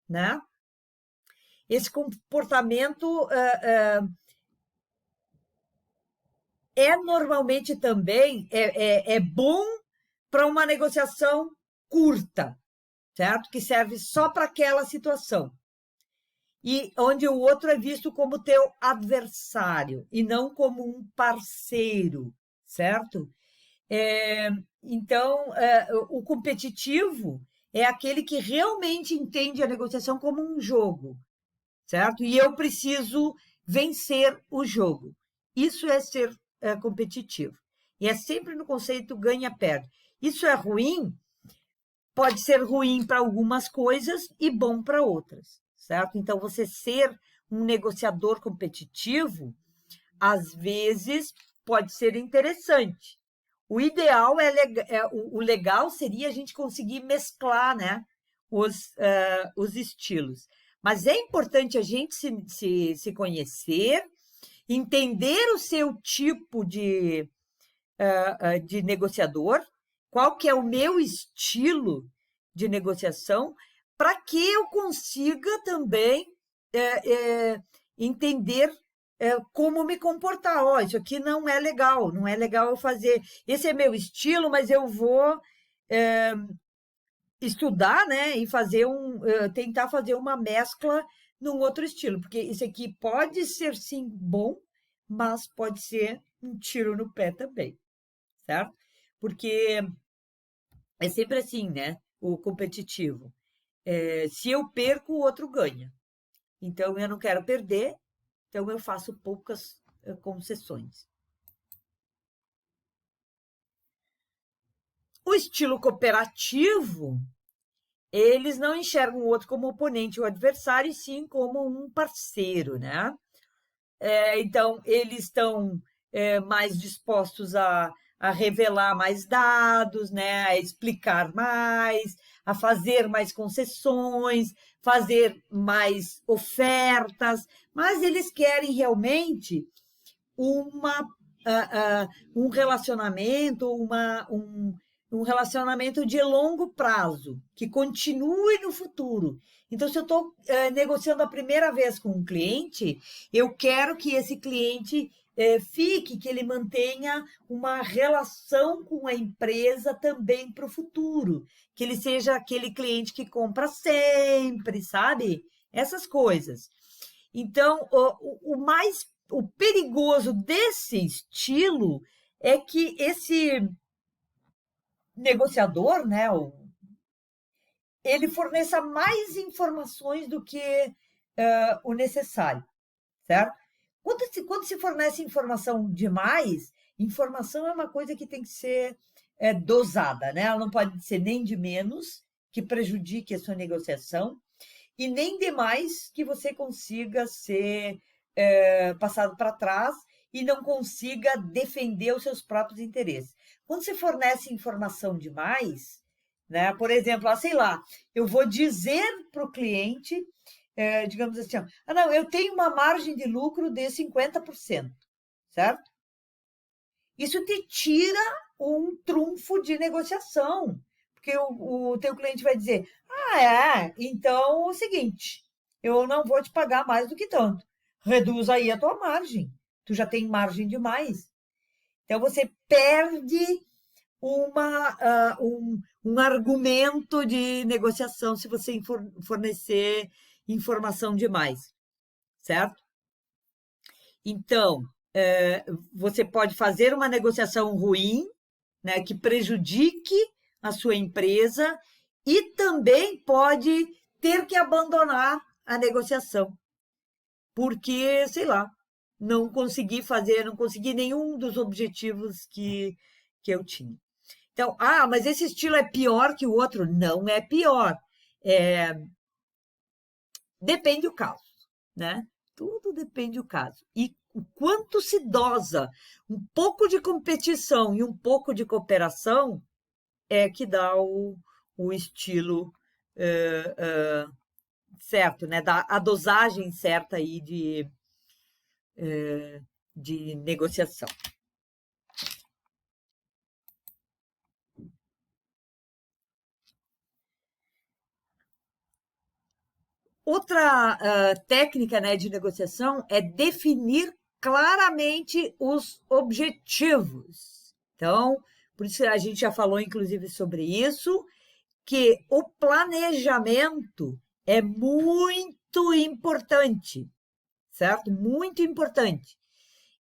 né? Esse comportamento normalmente também bom para uma negociação curta, certo? Que serve só para aquela situação. E onde o outro é visto como teu adversário e não como um parceiro, certo? Então, o competitivo é aquele que realmente entende a negociação como um jogo, certo? E eu preciso vencer o jogo. Isso é ser competitivo. E é sempre no conceito ganha-perde. Isso é ruim? Pode ser ruim para algumas coisas e bom para outras, certo? Então, você ser um negociador competitivo, às vezes, pode ser interessante. O ideal o legal seria a gente conseguir mesclar, né, os estilos. Mas é importante a gente se conhecer, entender o seu tipo de negociador, qual que é o meu estilo de negociação, para que eu consiga também entender como me comportar. Ó, isso aqui não é legal, não é legal eu fazer. Esse é meu estilo, mas eu vou estudar, né, e tentar fazer uma mescla num outro estilo, porque isso aqui pode ser sim bom, mas pode ser um tiro no pé também, certo? Porque é sempre assim, né? O competitivo. Se eu perco, o outro ganha. Então, eu não quero perder, então eu faço poucas concessões. O estilo cooperativo, eles não enxergam o outro como oponente ou adversário, e sim como um parceiro, né? Então, eles estão mais dispostos a revelar mais dados, né? A explicar mais, a fazer mais concessões, fazer mais ofertas, mas eles querem realmente um relacionamento, um relacionamento de longo prazo, que continue no futuro. Então, se eu estou negociando a primeira vez com um cliente, eu quero que esse cliente fique, que ele mantenha uma relação com a empresa também para o futuro, que ele seja aquele cliente que compra sempre, sabe? Essas coisas. Então, o perigoso desse estilo é que esse negociador, né, ele forneça mais informações do que o necessário, certo? Quando se fornece informação demais, informação é uma coisa que tem que ser dosada, né? Ela não pode ser nem de menos, que prejudique a sua negociação, e nem demais que você consiga ser passado para trás e não consiga defender os seus próprios interesses. Quando você fornece informação demais, né? Por exemplo, sei lá, eu vou dizer para o cliente, digamos assim, não, eu tenho uma margem de lucro de 50%, certo? Isso te tira um trunfo de negociação, porque o teu cliente vai dizer, então é o seguinte, eu não vou te pagar mais do que tanto. Reduz aí a tua margem. Tu já tem margem demais. Então, você perde um argumento de negociação se você fornecer informação demais, certo? Então, você pode fazer uma negociação ruim, né, que prejudique a sua empresa e também pode ter que abandonar a negociação, porque, sei lá, não consegui nenhum dos objetivos que eu tinha. Então, mas esse estilo é pior que o outro? Não é pior. Depende do caso, né? Tudo depende do caso. E o quanto se dosa um pouco de competição e um pouco de cooperação é que dá o estilo certo, né? Dá a dosagem certa aí de negociação. Outra técnica, né, de negociação é definir claramente os objetivos. Então, por isso a gente já falou, inclusive, sobre isso, que o planejamento é muito importante, certo? Muito importante.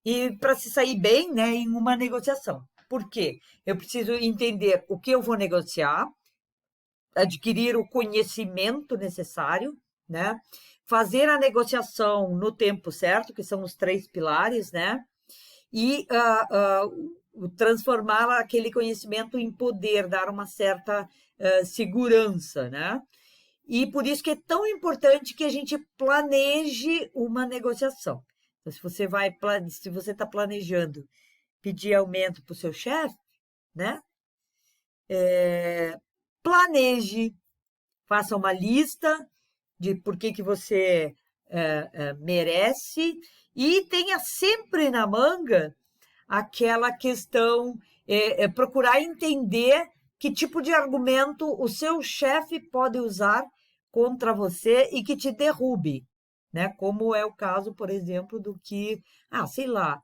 E para se sair bem, né, em uma negociação. Por quê? Eu preciso entender o que eu vou negociar, adquirir o conhecimento necessário, né? Fazer a negociação no tempo certo, que são os 3 pilares, né? E transformar aquele conhecimento em poder, dar uma certa segurança, né? E por isso que é tão importante que a gente planeje uma negociação. Então, se você está planejando pedir aumento para o seu chefe, né? Planeje, faça uma lista de por que você merece e tenha sempre na manga aquela questão, procurar entender que tipo de argumento o seu chefe pode usar contra você e que te derrube, né? Como é o caso, por exemplo, do que, sei lá,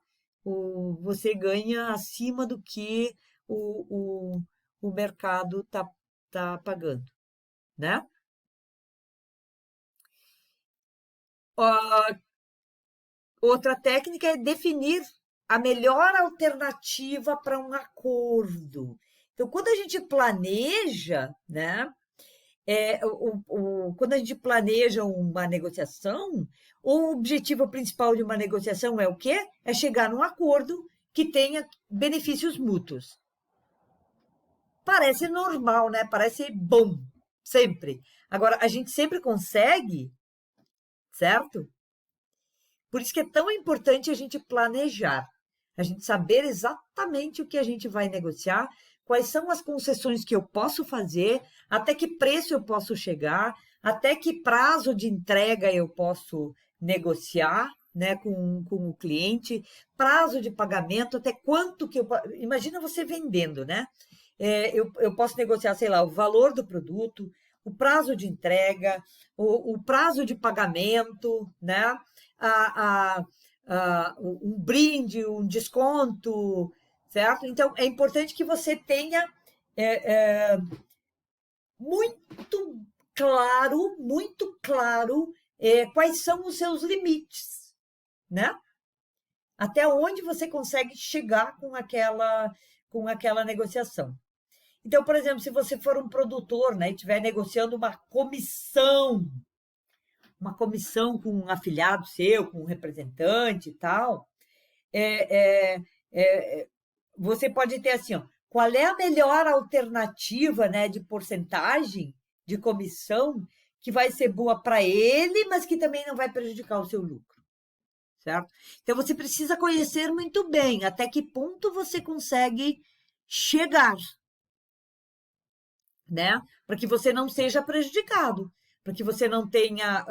você ganha acima do que o mercado tá pagando, né? Outra técnica é definir a melhor alternativa para um acordo. Então, quando a gente planeja, né? Quando a gente planeja uma negociação, o objetivo principal de uma negociação é o quê? É chegar num acordo que tenha benefícios mútuos. Parece normal, né? Parece bom, sempre. Agora, a gente sempre consegue, certo? Por isso que é tão importante a gente planejar, a gente saber exatamente o que a gente vai negociar, quais são as concessões que eu posso fazer, até que preço eu posso chegar, até que prazo de entrega eu posso negociar, né, com o cliente, prazo de pagamento, até quanto que eu... Imagina você vendendo, né? Eu posso negociar, sei lá, o valor do produto, o prazo de entrega, o prazo de pagamento, né? Um brinde, um desconto, certo? Então, é importante que você tenha muito claro quais são os seus limites, né? Até onde você consegue chegar com aquela negociação. Então, por exemplo, se você for um produtor, né, e estiver negociando uma comissão com um afiliado seu, com um representante e tal, você pode ter assim, ó, qual é a melhor alternativa, né, de porcentagem de comissão que vai ser boa para ele, mas que também não vai prejudicar o seu lucro, certo? Então, você precisa conhecer muito bem até que ponto você consegue chegar, né? Para que você não seja prejudicado, para que você não tenha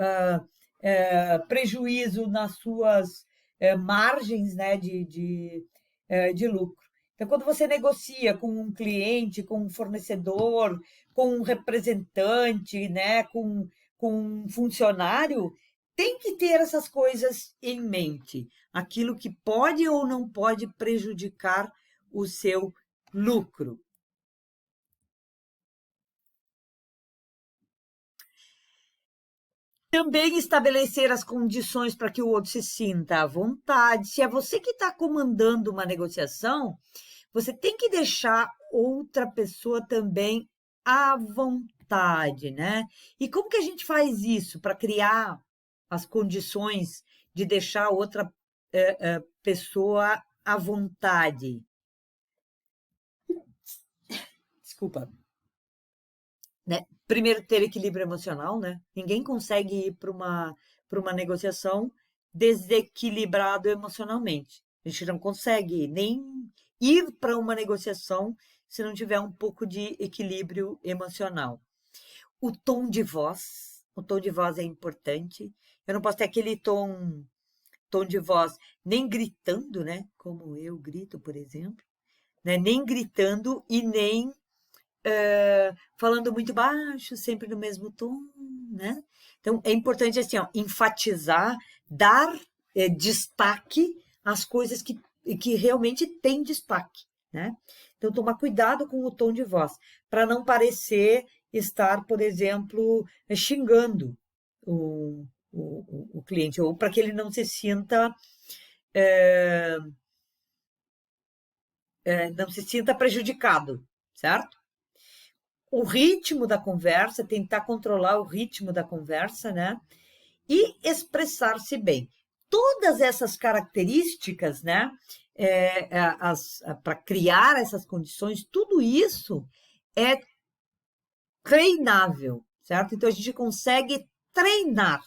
prejuízo nas suas margens, né, de lucro. Então, quando você negocia com um cliente, com um fornecedor, com um representante, né, com um funcionário, tem que ter essas coisas em mente. Aquilo que pode ou não pode prejudicar o seu lucro. Também estabelecer as condições para que o outro se sinta à vontade. Se é você que está comandando uma negociação, você tem que deixar outra pessoa também à vontade, né? E como que a gente faz isso para criar as condições de deixar outra pessoa à vontade? Desculpa. Né? Primeiro, ter equilíbrio emocional, né? Ninguém consegue ir para uma negociação desequilibrado emocionalmente. A gente não consegue nem ir para uma negociação se não tiver um pouco de equilíbrio emocional. O tom de voz é importante. Eu não posso ter aquele tom de voz nem gritando, né? Como eu grito, por exemplo, né? Nem gritando e nem falando muito baixo, sempre no mesmo tom, né? Então, é importante, assim, ó, enfatizar, dar destaque às coisas que realmente têm destaque, né? Então, tomar cuidado com o tom de voz, para não parecer estar, por exemplo, xingando o cliente, ou para que ele não se sinta não se sinta prejudicado, certo? O ritmo da conversa, tentar controlar o ritmo da conversa, né? E expressar-se bem. Todas essas características, né? Para criar essas condições, tudo isso é treinável, certo? Então, a gente consegue treinar.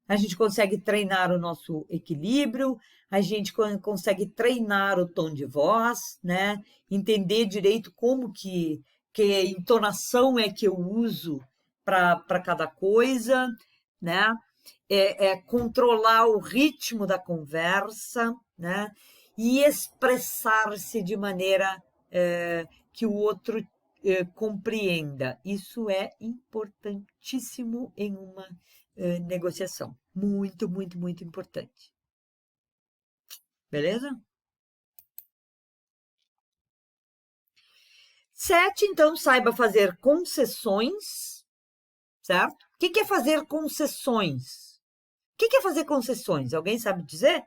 A gente consegue treinar o nosso equilíbrio, a gente consegue treinar o tom de voz, né? Entender direito como que entonação é que eu uso para cada coisa, né? Controlar o ritmo da conversa, né? E expressar-se de maneira que o outro compreenda. Isso é importantíssimo em uma negociação. Muito, muito, muito importante. Beleza? 7, então, saiba fazer concessões, certo? O que é fazer concessões? O que é fazer concessões? Alguém sabe dizer?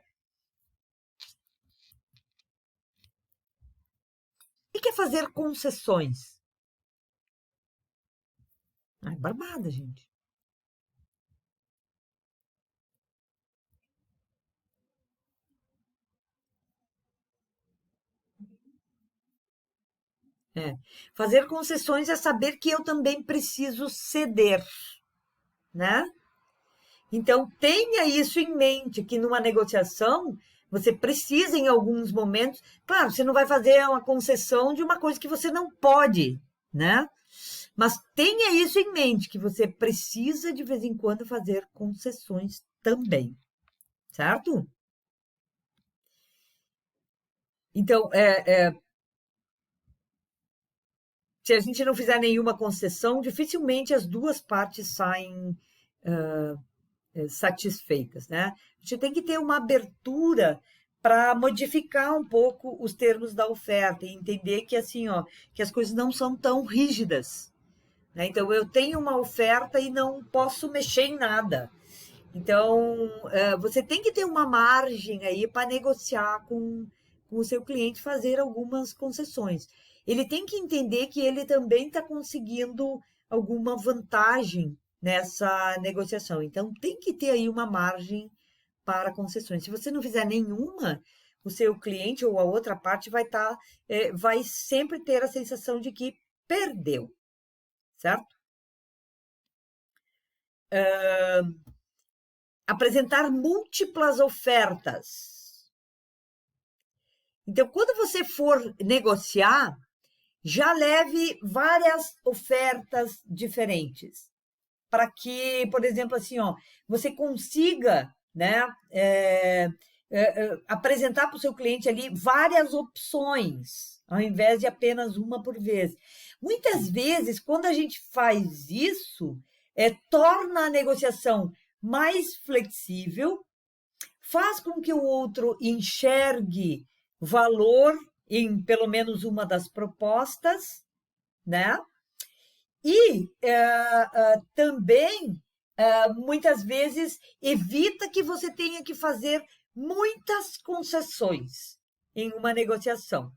O que é fazer concessões? É barbada, gente. Fazer concessões é saber que eu também preciso ceder, né? Então, tenha isso em mente, que numa negociação, você precisa, em alguns momentos, claro, você não vai fazer uma concessão de uma coisa que você não pode, né? Mas tenha isso em mente, que você precisa, de vez em quando, fazer concessões também, certo? Então, se a gente não fizer nenhuma concessão, dificilmente as duas partes saem satisfeitas, né? A gente tem que ter uma abertura para modificar um pouco os termos da oferta e entender que assim, ó, que as coisas não são tão rígidas, né? Então eu tenho uma oferta e não posso mexer em nada. Então você tem que ter uma margem aí para negociar com o seu cliente, fazer algumas concessões. Ele tem que entender que ele também está conseguindo alguma vantagem nessa negociação. Então, tem que ter aí uma margem para concessões. Se você não fizer nenhuma, o seu cliente ou a outra parte vai sempre ter a sensação de que perdeu, certo? Apresentar múltiplas ofertas. Então, quando você for negociar, já leve várias ofertas diferentes, para que, por exemplo, assim, ó, você consiga, né, apresentar para o seu cliente ali várias opções, ao invés de apenas uma por vez. Muitas vezes, quando a gente faz isso, torna a negociação mais flexível, faz com que o outro enxergue valor em pelo menos uma das propostas, né? E também, muitas vezes, evita que você tenha que fazer muitas concessões em uma negociação.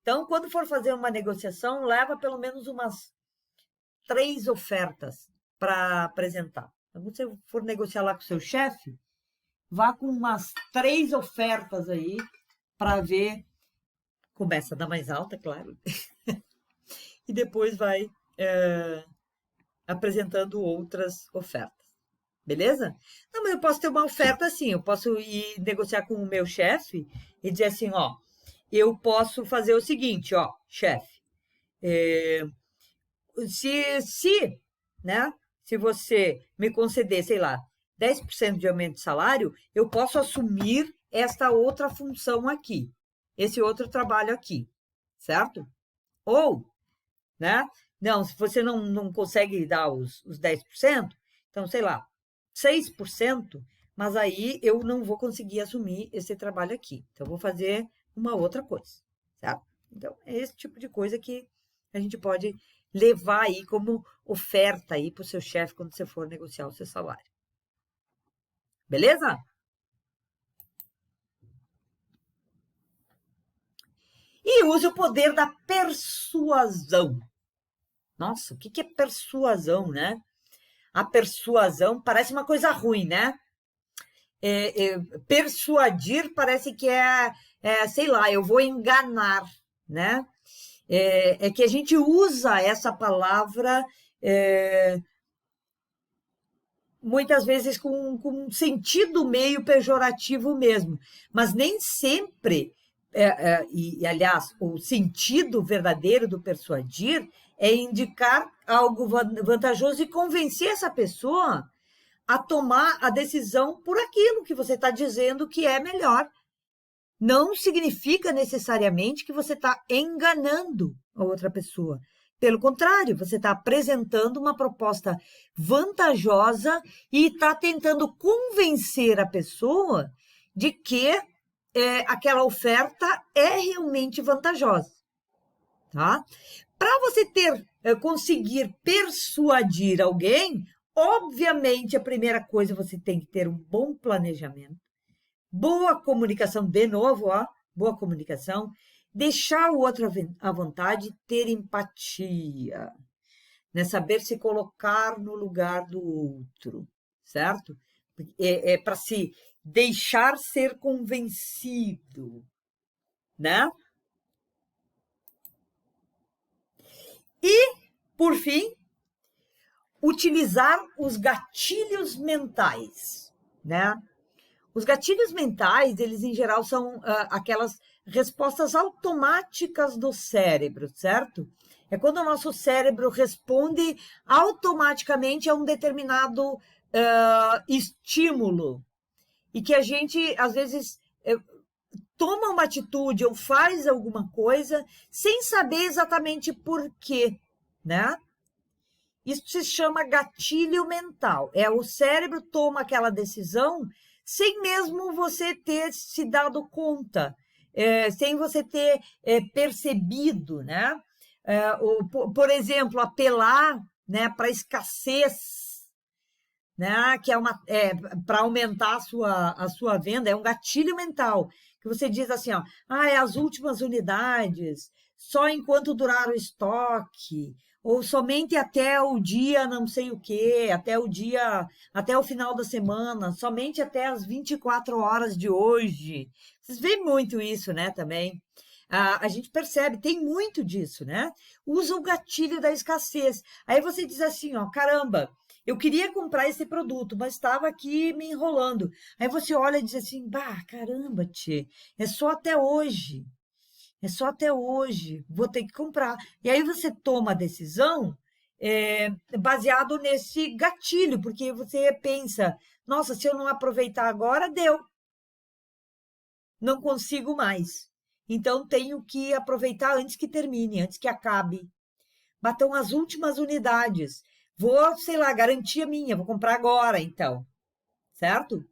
Então, quando for fazer uma negociação, leva pelo menos umas 3 ofertas para apresentar. Então, quando você for negociar lá com o seu chefe, vá com umas 3 ofertas aí para ver. Começa da mais alta, claro, e depois vai apresentando outras ofertas. Beleza? Não, mas eu posso ter uma oferta assim, eu posso ir negociar com o meu chefe e dizer assim, ó, eu posso fazer o seguinte, ó, chefe, né, se você me conceder, sei lá, 10% de aumento de salário, eu posso assumir esta outra função aqui, esse outro trabalho aqui, certo? Ou, né, não, se você não consegue dar os 10%, então, sei lá, 6%, mas aí eu não vou conseguir assumir esse trabalho aqui. Então, eu vou fazer uma outra coisa, certo? Então, é esse tipo de coisa que a gente pode levar aí como oferta aí para o seu chefe quando você for negociar o seu salário. Beleza? E use o poder da persuasão. Nossa, o que é persuasão, né? A persuasão parece uma coisa ruim, né? Persuadir parece que sei lá, eu vou enganar, né? É que a gente usa essa palavra muitas vezes com um sentido meio pejorativo mesmo, mas nem sempre, aliás, o sentido verdadeiro do persuadir é indicar algo vantajoso e convencer essa pessoa a tomar a decisão por aquilo que você está dizendo que é melhor. Não significa necessariamente que você está enganando a outra pessoa. Pelo contrário, você está apresentando uma proposta vantajosa e está tentando convencer a pessoa de que aquela oferta é realmente vantajosa, tá? Para você conseguir persuadir alguém, obviamente a primeira coisa você tem que ter um bom planejamento, boa comunicação, de novo, ó, boa comunicação, deixar o outro à vontade, ter empatia, né? Saber se colocar no lugar do outro, certo? É para se deixar ser convencido, né? E, por fim, utilizar os gatilhos mentais, né? Os gatilhos mentais, eles em geral são aquelas respostas automáticas do cérebro, certo? É quando o nosso cérebro responde automaticamente a um determinado estímulo e que a gente, às vezes, toma uma atitude ou faz alguma coisa sem saber exatamente por quê, né? Isso se chama gatilho mental. É o cérebro toma aquela decisão sem mesmo você ter se dado conta, sem você ter percebido, né? Por exemplo, apelar, né, para escassez, né, que para aumentar a sua venda, é um gatilho mental, que você diz assim, ó, é as últimas unidades, só enquanto durar o estoque, ou somente até o dia não sei o quê, até o final da semana, somente até as 24 horas de hoje. Vocês veem muito isso, né, também. A gente percebe, tem muito disso, né? Usa o gatilho da escassez. Aí você diz assim, ó, caramba, eu queria comprar esse produto, mas estava aqui me enrolando. Aí você olha e diz assim, bah, caramba, tchê, é só até hoje. É só até hoje, vou ter que comprar. E aí você toma a decisão baseado nesse gatilho, porque você pensa, nossa, se eu não aproveitar agora, deu. Não consigo mais. Então tenho que aproveitar antes que termine, antes que acabe. Batam as últimas unidades. Vou, sei lá, garantia minha, vou comprar agora, então, certo?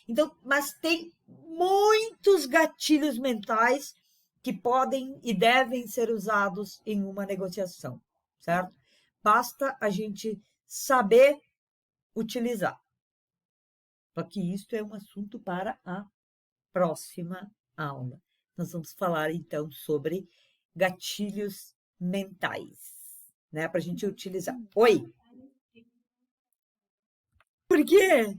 Então, mas tem muitos gatilhos mentais que podem e devem ser usados em uma negociação, certo? Basta a gente saber utilizar. Só que isso é um assunto para a próxima aula. Nós vamos falar então sobre gatilhos mentais, né, para a gente utilizar. Oi? Por quê?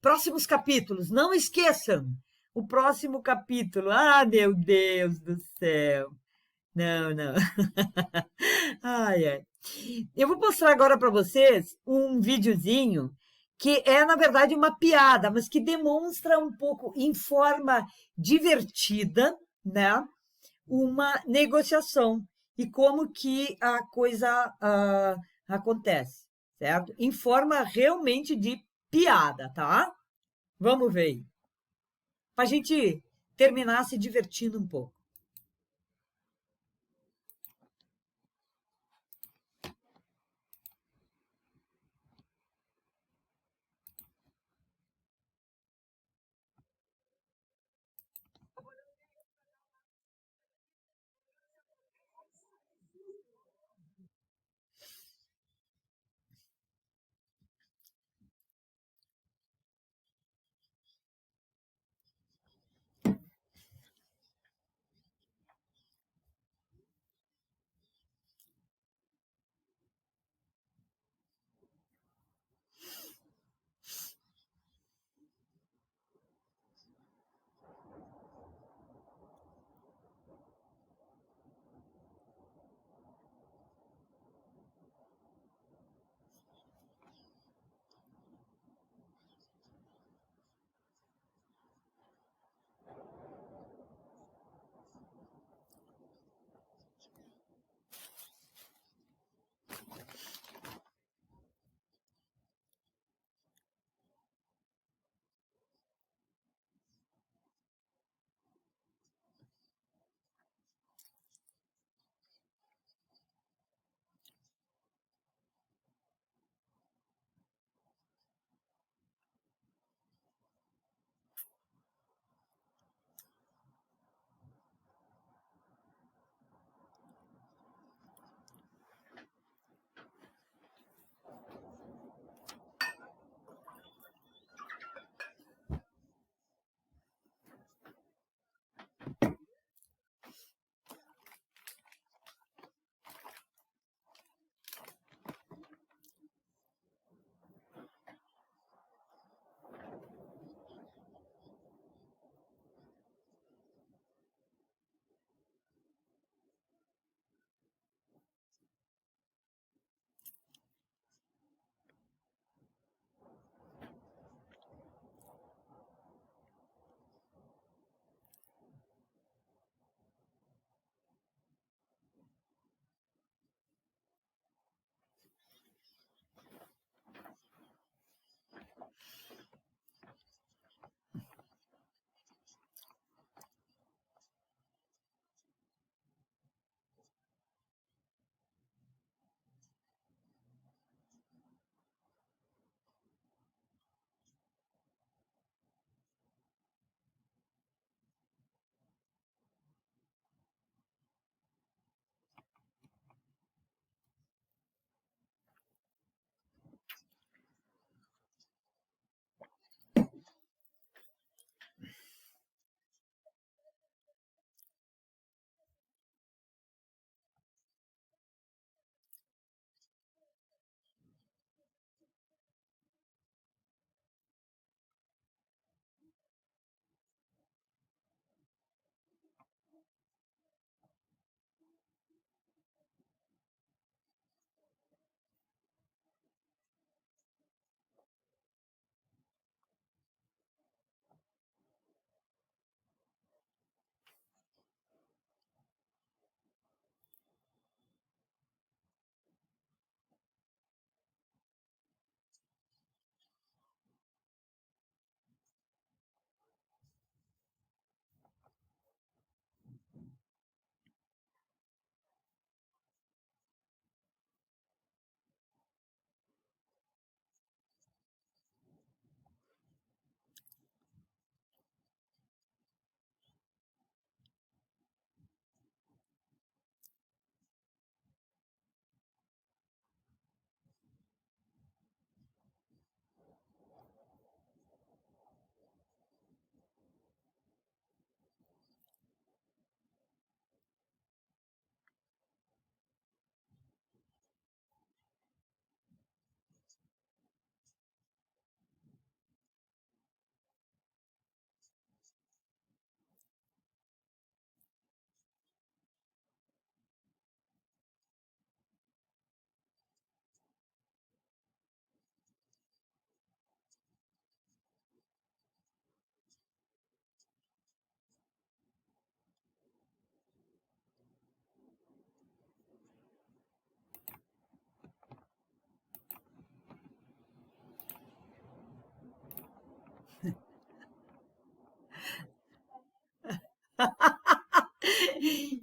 Próximos capítulos, não esqueçam. O próximo capítulo. Ah, meu Deus do céu. Não, não. Ai, ai. Eu vou mostrar agora para vocês um videozinho que é, na verdade, uma piada, mas que demonstra um pouco, em forma divertida, né, uma negociação e como que a coisa acontece, certo? Em forma realmente de piada, tá? Vamos ver. Para a gente terminar se divertindo um pouco.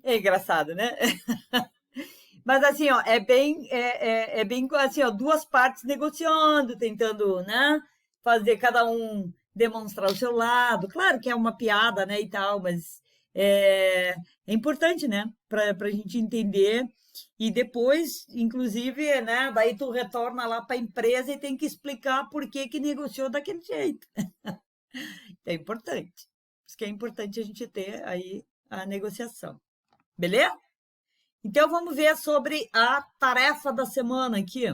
É engraçado, né? Mas assim, ó, é bem assim, ó, duas partes negociando, tentando, né, fazer cada um demonstrar o seu lado. Claro que é uma piada, né, e tal, mas é importante, né, para a gente entender. E depois, inclusive, né, daí tu retorna lá para a empresa e tem que explicar por que que negociou daquele jeito. É importante. Por isso que é importante a gente ter aí a negociação. Beleza? Então vamos ver sobre a tarefa da semana aqui.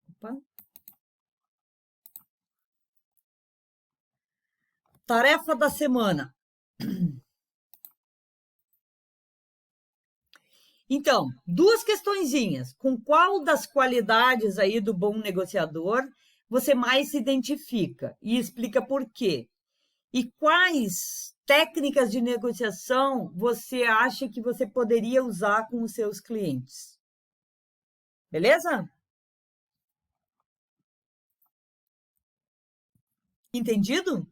Opa. Tarefa da semana. Então, duas questõezinhas. Com qual das qualidades aí do bom negociador você mais se identifica? E explica por quê. E quais técnicas de negociação você acha que você poderia usar com os seus clientes? Beleza? Entendido?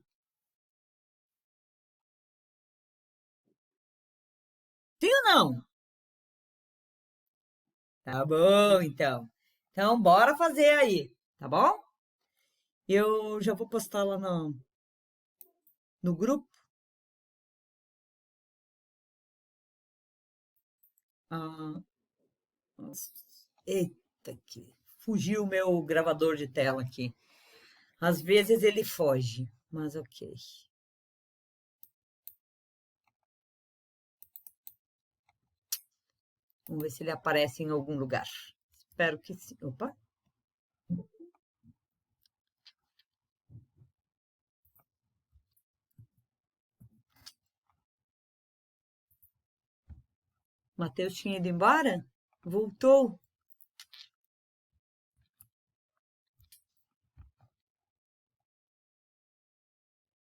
Sim ou não? Tá bom, então. Então, bora fazer aí, tá bom? Eu já vou postar lá no grupo. Ah, nossa. Eita, que fugiu o meu gravador de tela aqui. Às vezes ele foge, mas ok. Vamos ver se ele aparece em algum lugar. Espero que sim. Opa, Matheus tinha ido embora? Voltou.